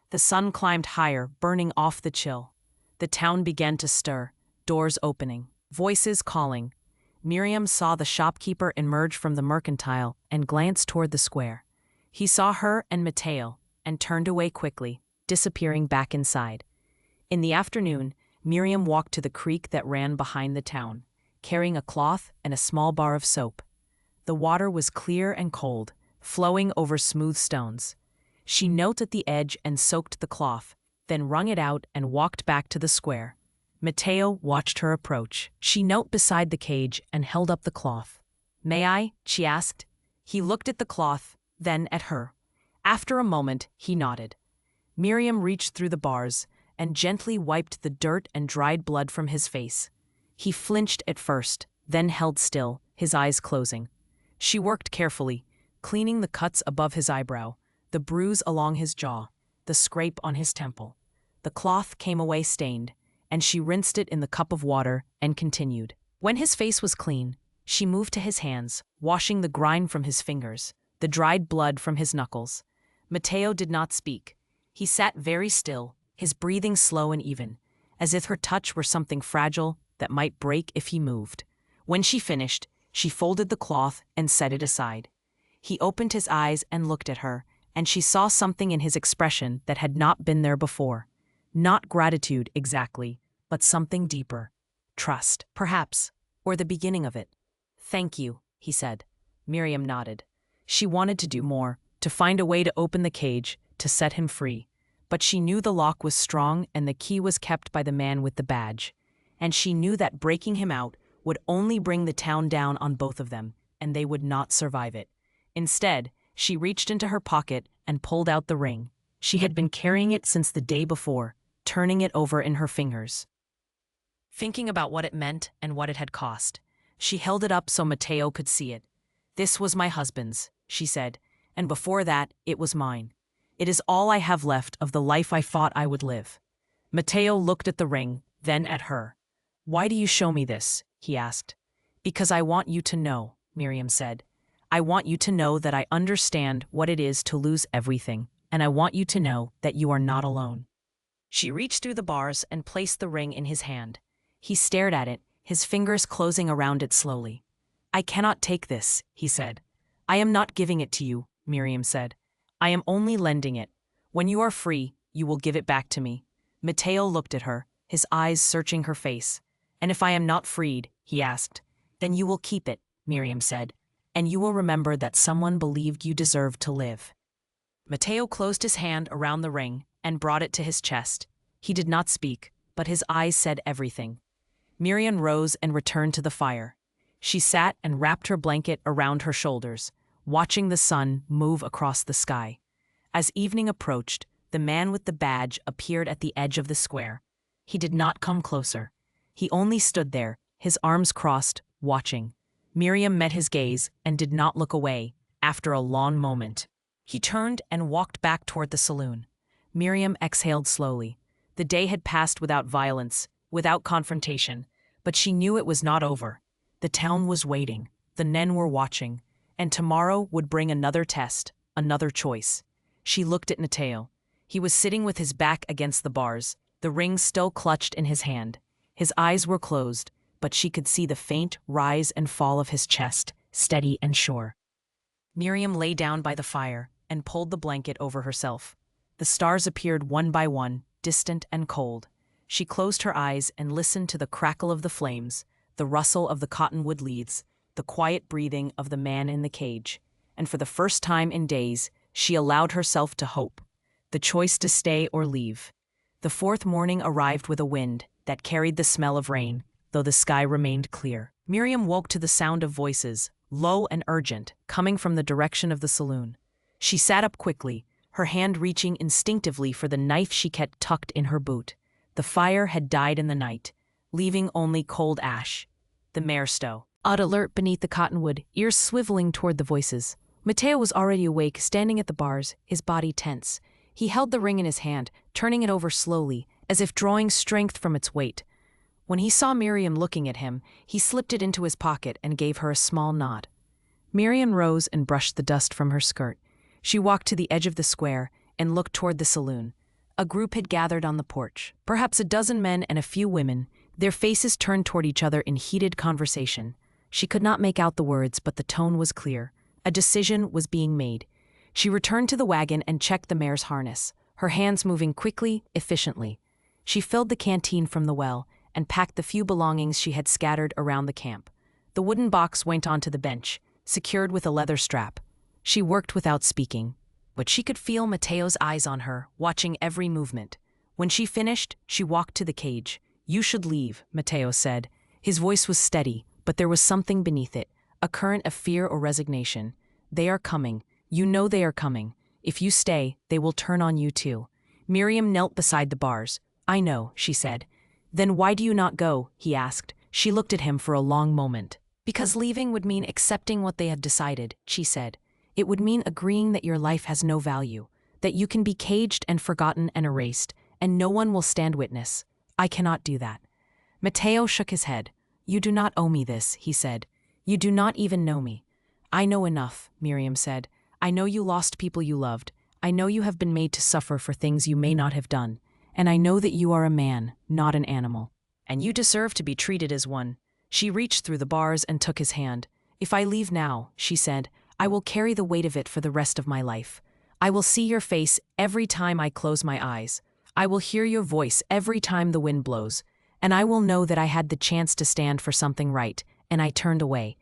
The sun climbed higher, burning off the chill. The town began to stir, doors opening, voices calling. Miriam saw the shopkeeper emerge from the mercantile and glance toward the square. He saw her and Matteo, and turned away quickly, disappearing back inside. In the afternoon, Miriam walked to the creek that ran behind the town, carrying a cloth and a small bar of soap. The water was clear and cold, flowing over smooth stones. She knelt at the edge and soaked the cloth, then wrung it out and walked back to the square. Matteo watched her approach. She knelt beside the cage and held up the cloth. "May I?" she asked. He looked at the cloth, then at her. After a moment, he nodded. Miriam reached through the bars and gently wiped the dirt and dried blood from his face. He flinched at first, then held still, his eyes closing. She worked carefully, cleaning the cuts above his eyebrow, the bruise along his jaw, the scrape on his temple. The cloth came away stained, and she rinsed it in the cup of water and continued. When his face was clean, she moved to his hands, washing the grime from his fingers, the dried blood from his knuckles. Matteo did not speak. He sat very still, his breathing slow and even, as if her touch were something fragile that might break if he moved. When she finished, she folded the cloth and set it aside. He opened his eyes and looked at her, and she saw something in his expression that had not been there before. Not gratitude exactly, but something deeper. Trust, perhaps, or the beginning of it. "Thank you," he said. Miriam nodded. She wanted to do more, to find a way to open the cage, to set him free. But she knew the lock was strong and the key was kept by the man with the badge. And she knew that breaking him out would only bring the town down on both of them, and they would not survive it. Instead, she reached into her pocket and pulled out the ring. She had been carrying it since the day before, turning it over in her fingers, thinking about what it meant and what it had cost. She held it up so Matteo could see it. "This was my husband's," she said, "and before that, it was mine. It is all I have left of the life I thought I would live." Matteo looked at the ring, then at her. "Why do you show me this?" he asked. "Because I want you to know," Miriam said. "I want you to know that I understand what it is to lose everything, and I want you to know that you are not alone." She reached through the bars and placed the ring in his hand. He stared at it, his fingers closing around it slowly. "I cannot take this," he said. "I am not giving it to you," Miriam said. "I am only lending it. When you are free, you will give it back to me." Matteo looked at her, his eyes searching her face. "And if I am not freed," he asked. "Then you will keep it," Miriam said, "and you will remember that someone believed you deserved to live." Matteo closed his hand around the ring and brought it to his chest. He did not speak, but his eyes said everything. Miriam rose and returned to the fire. She sat and wrapped her blanket around her shoulders, watching the sun move across the sky. As evening approached, the man with the badge appeared at the edge of the square. He did not come closer. He only stood there, his arms crossed, watching. Miriam met his gaze and did not look away. After a long moment, he turned and walked back toward the saloon. Miriam exhaled slowly. The day had passed without violence, without confrontation, but she knew it was not over. The town was waiting, the men were watching, and tomorrow would bring another test, another choice. She looked at Matteo. He was sitting with his back against the bars, the ring still clutched in his hand. His eyes were closed, but she could see the faint rise and fall of his chest, steady and sure. Miriam lay down by the fire and pulled the blanket over herself. The stars appeared one by one, distant and cold. She closed her eyes and listened to the crackle of the flames, the rustle of the cottonwood leaves, the quiet breathing of the man in the cage. And for the first time in days, she allowed herself to hope. The choice to stay or leave. The fourth morning arrived with a wind that carried the smell of rain, though the sky remained clear. Miriam woke to the sound of voices, low and urgent, coming from the direction of the saloon. She sat up quickly, her hand reaching instinctively for the knife she kept tucked in her boot. The fire had died in the night, leaving only cold ash. The mare stow, alert beneath the cottonwood, ears swiveling toward the voices. Matteo was already awake, standing at the bars, his body tense. He held the ring in his hand, turning it over slowly, as if drawing strength from its weight. When he saw Miriam looking at him, he slipped it into his pocket and gave her a small nod. Miriam rose and brushed the dust from her skirt. She walked to the edge of the square and looked toward the saloon. A group had gathered on the porch, perhaps a dozen men and a few women, their faces turned toward each other in heated conversation. She could not make out the words, but the tone was clear. A decision was being made. She returned to the wagon and checked the mare's harness, her hands moving quickly, efficiently. She filled the canteen from the well and packed the few belongings she had scattered around the camp. The wooden box went onto the bench, secured with a leather strap. She worked without speaking, but she could feel Matteo's eyes on her, watching every movement. When she finished, she walked to the cage. "You should leave," Matteo said. His voice was steady, but there was something beneath it, a current of fear or resignation. "They are coming. You know they are coming. If you stay, they will turn on you too." Miriam knelt beside the bars. "I know," she said. "Then why do you not go?" he asked. She looked at him for a long moment. "Because leaving would mean accepting what they have decided," she said. "It would mean agreeing that your life has no value, that you can be caged and forgotten and erased, and no one will stand witness. I cannot do that." Matteo shook his head. "You do not owe me this," he said. "You do not even know me." "I know enough," Miriam said. "I know you lost people you loved. I know you have been made to suffer for things you may not have done. And I know that you are a man, not an animal. And you deserve to be treated as one." She reached through the bars and took his hand. "If I leave now," she said, "I will carry the weight of it for the rest of my life. I will see your face every time I close my eyes. I will hear your voice every time the wind blows. And I will know that I had the chance to stand for something right, and I turned away."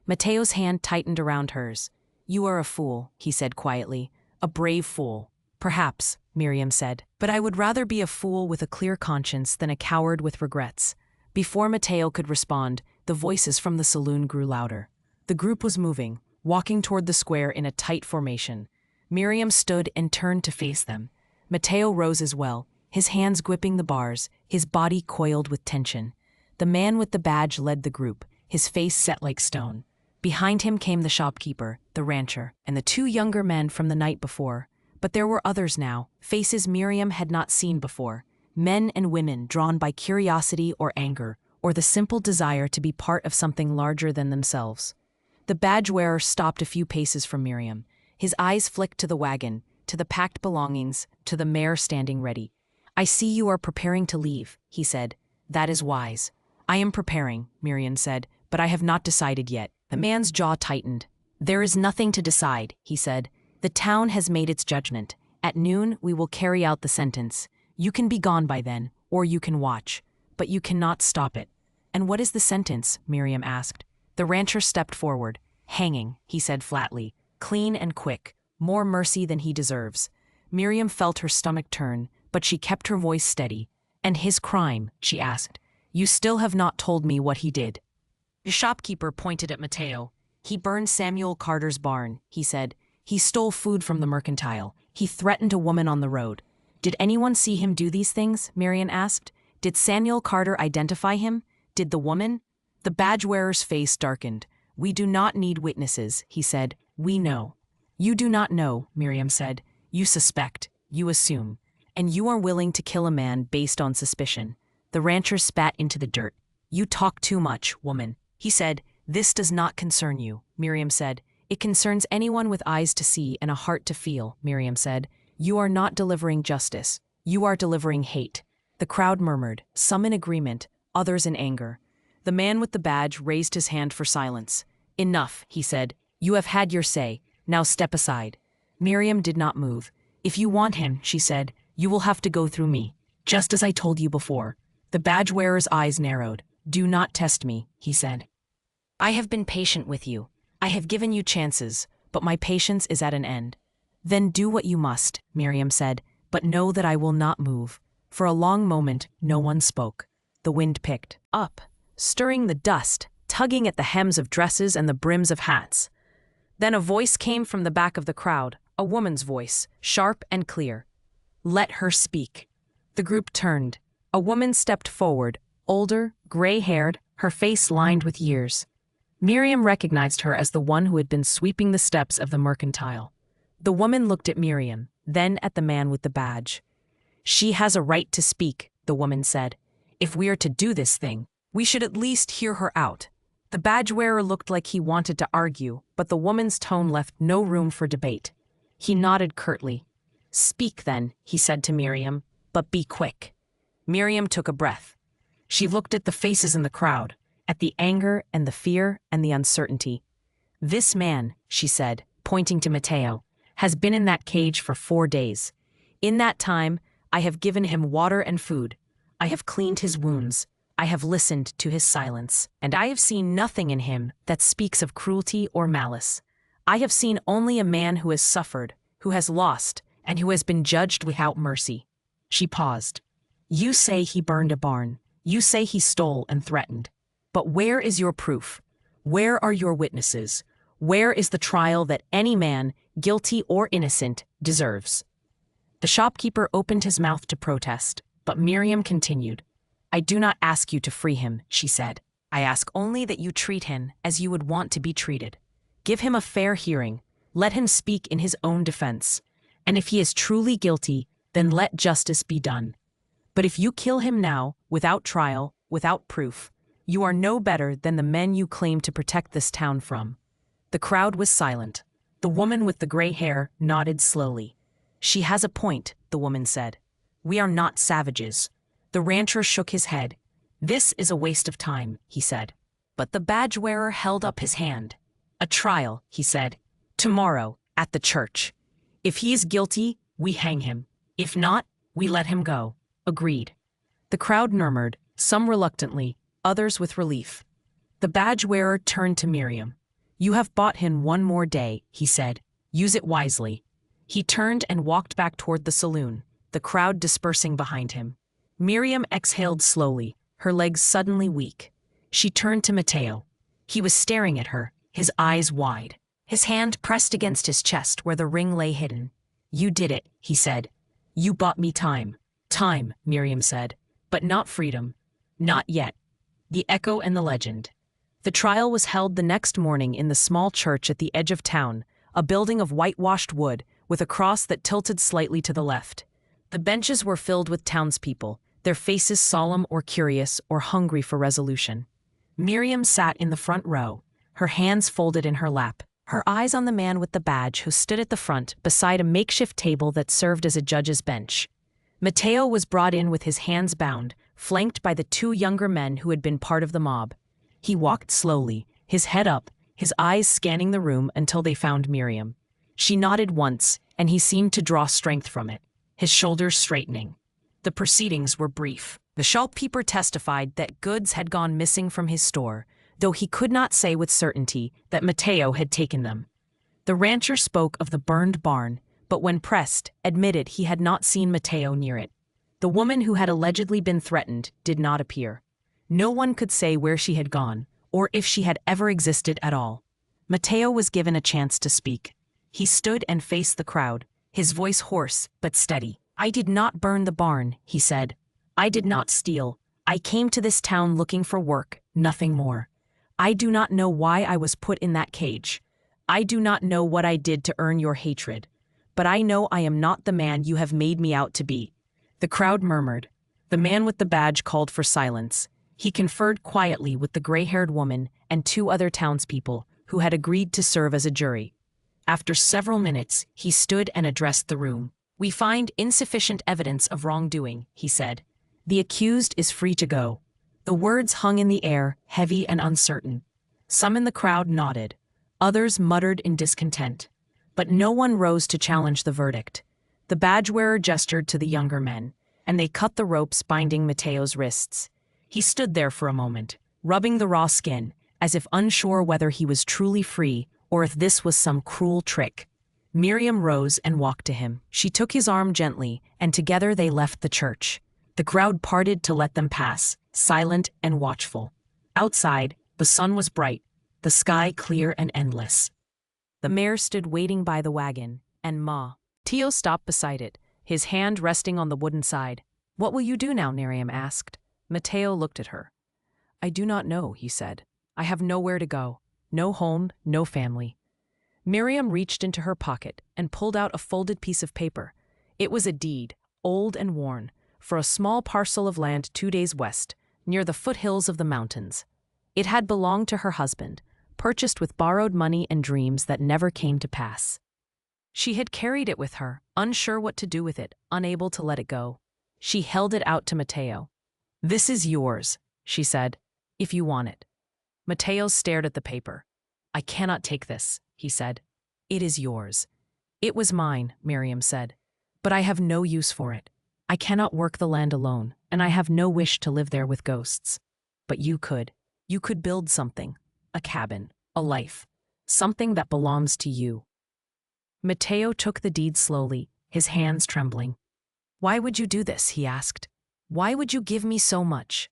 Matteo's hand tightened around hers. "You are a fool," he said quietly. "A brave fool." "Perhaps," Miriam said. "But I would rather be a fool with a clear conscience than a coward with regrets." Before Matteo could respond, the voices from the saloon grew louder. The group was moving, walking toward the square in a tight formation. Miriam stood and turned to face them. Matteo rose as well, his hands gripping the bars, his body coiled with tension. The man with the badge led the group, his face set like stone. Behind him came the shopkeeper, the rancher, and the two younger men from the night before. But there were others now, faces Miriam had not seen before. Men and women drawn by curiosity or anger, or the simple desire to be part of something larger than themselves. The badge-wearer stopped a few paces from Miriam. His eyes flicked to the wagon, to the packed belongings, to the mare standing ready. "I see you are preparing to leave," he said. "That is wise." "I am preparing," Miriam said, "but I have not decided yet." The man's jaw tightened. "There is nothing to decide," he said. "The town has made its judgment. At noon, we will carry out the sentence. You can be gone by then, or you can watch. But you cannot stop it." "And what is the sentence?" Miriam asked. The rancher stepped forward. "Hanging," he said flatly. "Clean and quick. More mercy than he deserves." Miriam felt her stomach turn, but she kept her voice steady. "And his crime?" she asked. "You still have not told me what he did." The shopkeeper pointed at Matteo. "He burned Samuel Carter's barn," he said. "He stole food from the mercantile. He threatened a woman on the road." "Did anyone see him do these things?" Miriam asked. "Did Samuel Carter identify him? Did the woman?" The badge-wearer's face darkened. "We do not need witnesses," he said. "We know." "You do not know," Miriam said. "You suspect. You assume. And you are willing to kill a man based on suspicion." The rancher spat into the dirt. "You talk too much, woman," he said. "This does not concern you," Miriam said. "It concerns anyone with eyes to see and a heart to feel," Miriam said. "You are not delivering justice. You are delivering hate." The crowd murmured, some in agreement, others in anger. The man with the badge raised his hand for silence. "Enough," he said. "You have had your say. Now step aside." Miriam did not move. "If you want him," she said, "you will have to go through me, just as I told you before." The badge-wearer's eyes narrowed. "Do not test me," he said. "I have been patient with you. I have given you chances, but my patience is at an end." "Then do what you must," Miriam said, "but know that I will not move." For a long moment, no one spoke. The wind picked up, stirring the dust, tugging at the hems of dresses and the brims of hats. Then a voice came from the back of the crowd, a woman's voice, sharp and clear. "Let her speak." The group turned. A woman stepped forward, older, gray-haired, her face lined with years. Miriam recognized her as the one who had been sweeping the steps of the mercantile. The woman looked at Miriam, then at the man with the badge. "She has a right to speak," the woman said. "If we are to do this thing, we should at least hear her out." The badge-wearer looked like he wanted to argue, but the woman's tone left no room for debate. He nodded curtly. "Speak then," he said to Miriam, "but be quick." Miriam took a breath. She looked at the faces in the crowd, at the anger and the fear and the uncertainty. "This man," she said, pointing to Matteo, "has been in that cage for 4 days. In that time, I have given him water and food. I have cleaned his wounds. I have listened to his silence, and I have seen nothing in him that speaks of cruelty or malice. I have seen only a man who has suffered, who has lost, and who has been judged without mercy." She paused. "You say he burned a barn. You say he stole and threatened. But where is your proof? Where are your witnesses? Where is the trial that any man, guilty or innocent, deserves?" The shopkeeper opened his mouth to protest, but Miriam continued. "I do not ask you to free him," she said. "I ask only that you treat him as you would want to be treated. Give him a fair hearing. Let him speak in his own defense. And if he is truly guilty, then let justice be done. But if you kill him now, without trial, without proof, you are no better than the men you claim to protect this town from." The crowd was silent. The woman with the gray hair nodded slowly. "She has a point," the woman said. "We are not savages." The rancher shook his head. "This is a waste of time," he said. But the badge-wearer held up his hand. "A trial," he said. "Tomorrow, at the church. If he is guilty, we hang him. If not, we let him go." "Agreed." The crowd murmured, some reluctantly, others with relief. The badge-wearer turned to Miriam. "You have bought him 1 more day," he said. "Use it wisely." He turned and walked back toward the saloon, the crowd dispersing behind him. Miriam exhaled slowly, her legs suddenly weak. She turned to Matteo. He was staring at her, his eyes wide. His hand pressed against his chest where the ring lay hidden. "You did it," he said. "You bought me time." "Time," Miriam said, "but not freedom. Not yet." The echo and the legend. The trial was held the next morning in the small church at the edge of town, a building of whitewashed wood with a cross that tilted slightly to the left. The benches were filled with townspeople, their faces solemn or curious or hungry for resolution. Miriam sat in the front row, her hands folded in her lap, her eyes on the man with the badge who stood at the front beside a makeshift table that served as a judge's bench. Matteo was brought in with his hands bound, flanked by the 2 younger men who had been part of the mob. He walked slowly, his head up, his eyes scanning the room until they found Miriam. She nodded once, and he seemed to draw strength from it, his shoulders straightening. The proceedings were brief. The shopkeeper testified that goods had gone missing from his store, though he could not say with certainty that Matteo had taken them. The rancher spoke of the burned barn, but when pressed, admitted he had not seen Matteo near it. The woman who had allegedly been threatened did not appear. No one could say where she had gone, or if she had ever existed at all. Matteo was given a chance to speak. He stood and faced the crowd, his voice hoarse but steady. "I did not burn the barn," he said. "I did not steal. I came to this town looking for work, nothing more. I do not know why I was put in that cage. I do not know what I did to earn your hatred. But I know I am not the man you have made me out to be." The crowd murmured. The man with the badge called for silence. He conferred quietly with the gray-haired woman and 2 other townspeople who had agreed to serve as a jury. After several minutes, he stood and addressed the room. "We find insufficient evidence of wrongdoing," he said. "The accused is free to go." The words hung in the air, heavy and uncertain. Some in the crowd nodded. Others muttered in discontent. But no one rose to challenge the verdict. The badge-wearer gestured to the younger men, and they cut the ropes binding Matteo's wrists. He stood there for a moment, rubbing the raw skin, as if unsure whether he was truly free or if this was some cruel trick. Miriam rose and walked to him. She took his arm gently, and together they left the church. The crowd parted to let them pass, silent and watchful. Outside, The sun was bright, the sky clear and endless. The mayor stood waiting by the wagon, and Tio stopped beside it, his hand resting on the wooden side. "What will you do now?" Miriam asked. Mateo looked at her. "I do not know," he said. "I have nowhere to go. No home, no family." Miriam reached into her pocket and pulled out a folded piece of paper. It was a deed, old and worn, for a small parcel of land 2 days west, near the foothills of the mountains. It had belonged to her husband, purchased with borrowed money and dreams that never came to pass. She had carried it with her, unsure what to do with it, unable to let it go. She held it out to Mateo. "This is yours," she said, "if you want it." Mateo stared at the paper. "I cannot take this," he said. "It is yours." "It was mine," Miriam said, "but I have no use for it. I cannot work the land alone, and I have no wish to live there with ghosts. But you could. You could build something, a cabin, a life, something that belongs to you." Mateo took the deed slowly, his hands trembling. "Why would you do this?" he asked. "Why would you give me so much?"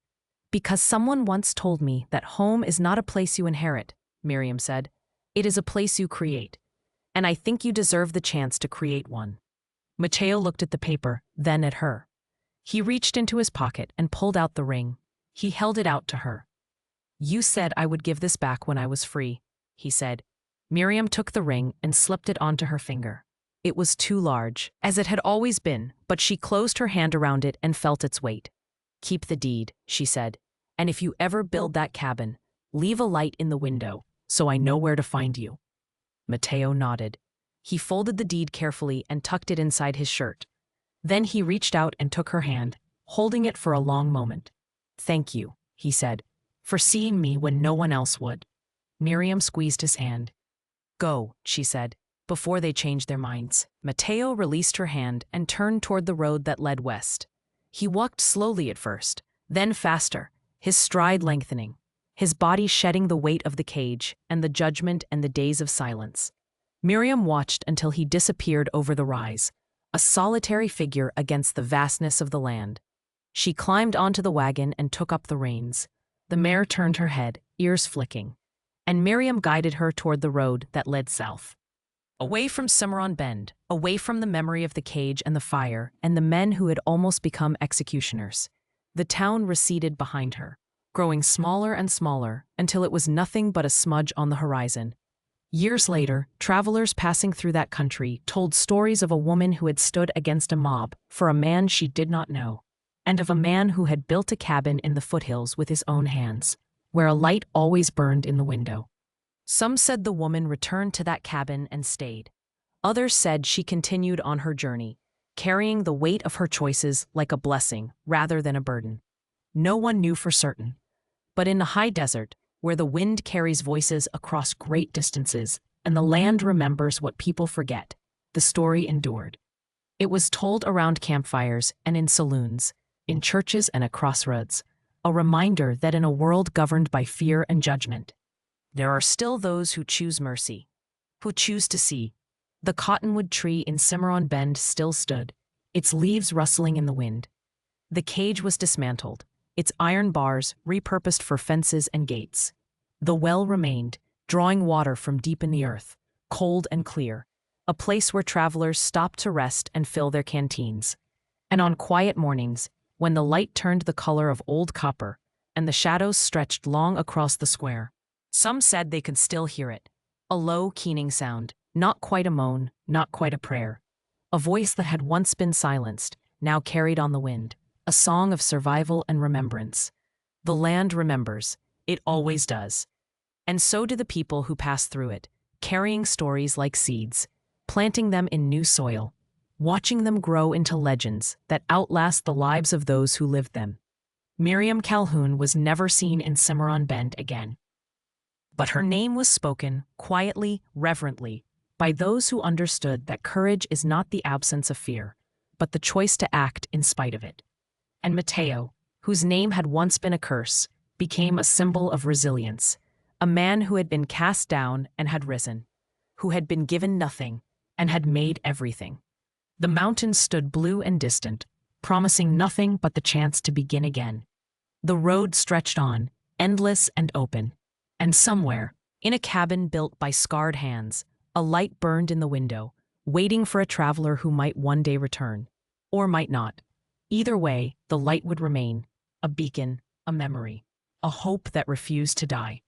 "Because someone once told me that home is not a place you inherit," Miriam said. "It is a place you create. And I think you deserve the chance to create one." Mateo looked at the paper, then at her. He reached into his pocket and pulled out the ring. He held it out to her. "You said I would give this back when I was free," he said. Miriam took the ring and slipped it onto her finger. It was too large, as it had always been, but she closed her hand around it and felt its weight. "Keep the deed," she said, "and if you ever build that cabin, leave a light in the window, so I know where to find you." Mateo nodded. He folded the deed carefully and tucked it inside his shirt. Then he reached out and took her hand, holding it for a long moment. "Thank you," he said, "for seeing me when no one else would." Miriam squeezed his hand. "Go," she said, before they changed their minds. Mateo released her hand and turned toward the road that led west. He walked slowly at first, then faster, his stride lengthening, his body shedding the weight of the cage and the judgment and the days of silence. Miriam watched until he disappeared over the rise, a solitary figure against the vastness of the land. She climbed onto the wagon and took up the reins. The mare turned her head, ears flicking, and Miriam guided her toward the road that led south. Away from Cimarron Bend, away from the memory of the cage and the fire and the men who had almost become executioners. The town receded behind her, growing smaller and smaller until it was nothing but a smudge on the horizon. Years later, travelers passing through that country told stories of a woman who had stood against a mob for a man she did not know, and of a man who had built a cabin in the foothills with his own hands, where a light always burned in the window. Some said the woman returned to that cabin and stayed. Others said she continued on her journey, carrying the weight of her choices like a blessing rather than a burden. No one knew for certain. But in the high desert, where the wind carries voices across great distances and the land remembers what people forget, the story endured. It was told around campfires and in saloons, in churches and at crossroads, a reminder that in a world governed by fear and judgment, there are still those who choose mercy, who choose to see. The cottonwood tree in Cimarron Bend still stood, its leaves rustling in the wind. The cage was dismantled, its iron bars repurposed for fences and gates. The well remained, drawing water from deep in the earth, cold and clear, a place where travelers stopped to rest and fill their canteens. And on quiet mornings, when the light turned the color of old copper and the shadows stretched long across the square, some said they could still hear it, a low, keening sound, not quite a moan, not quite a prayer. A voice that had once been silenced, now carried on the wind, a song of survival and remembrance. The land remembers, it always does. And so do the people who pass through it, carrying stories like seeds, planting them in new soil, watching them grow into legends that outlast the lives of those who lived them. Miriam Calhoun was never seen in Cimarron Bend again. But her name was spoken, quietly, reverently, by those who understood that courage is not the absence of fear, but the choice to act in spite of it. And Mateo, whose name had once been a curse, became a symbol of resilience, a man who had been cast down and had risen, who had been given nothing and had made everything. The mountains stood blue and distant, promising nothing but the chance to begin again. The road stretched on, endless and open, And somewhere, in a cabin built by scarred hands, a light burned in the window, waiting for a traveler who might one day return, or might not. Either way, the light would remain, a beacon, a memory, a hope that refused to die.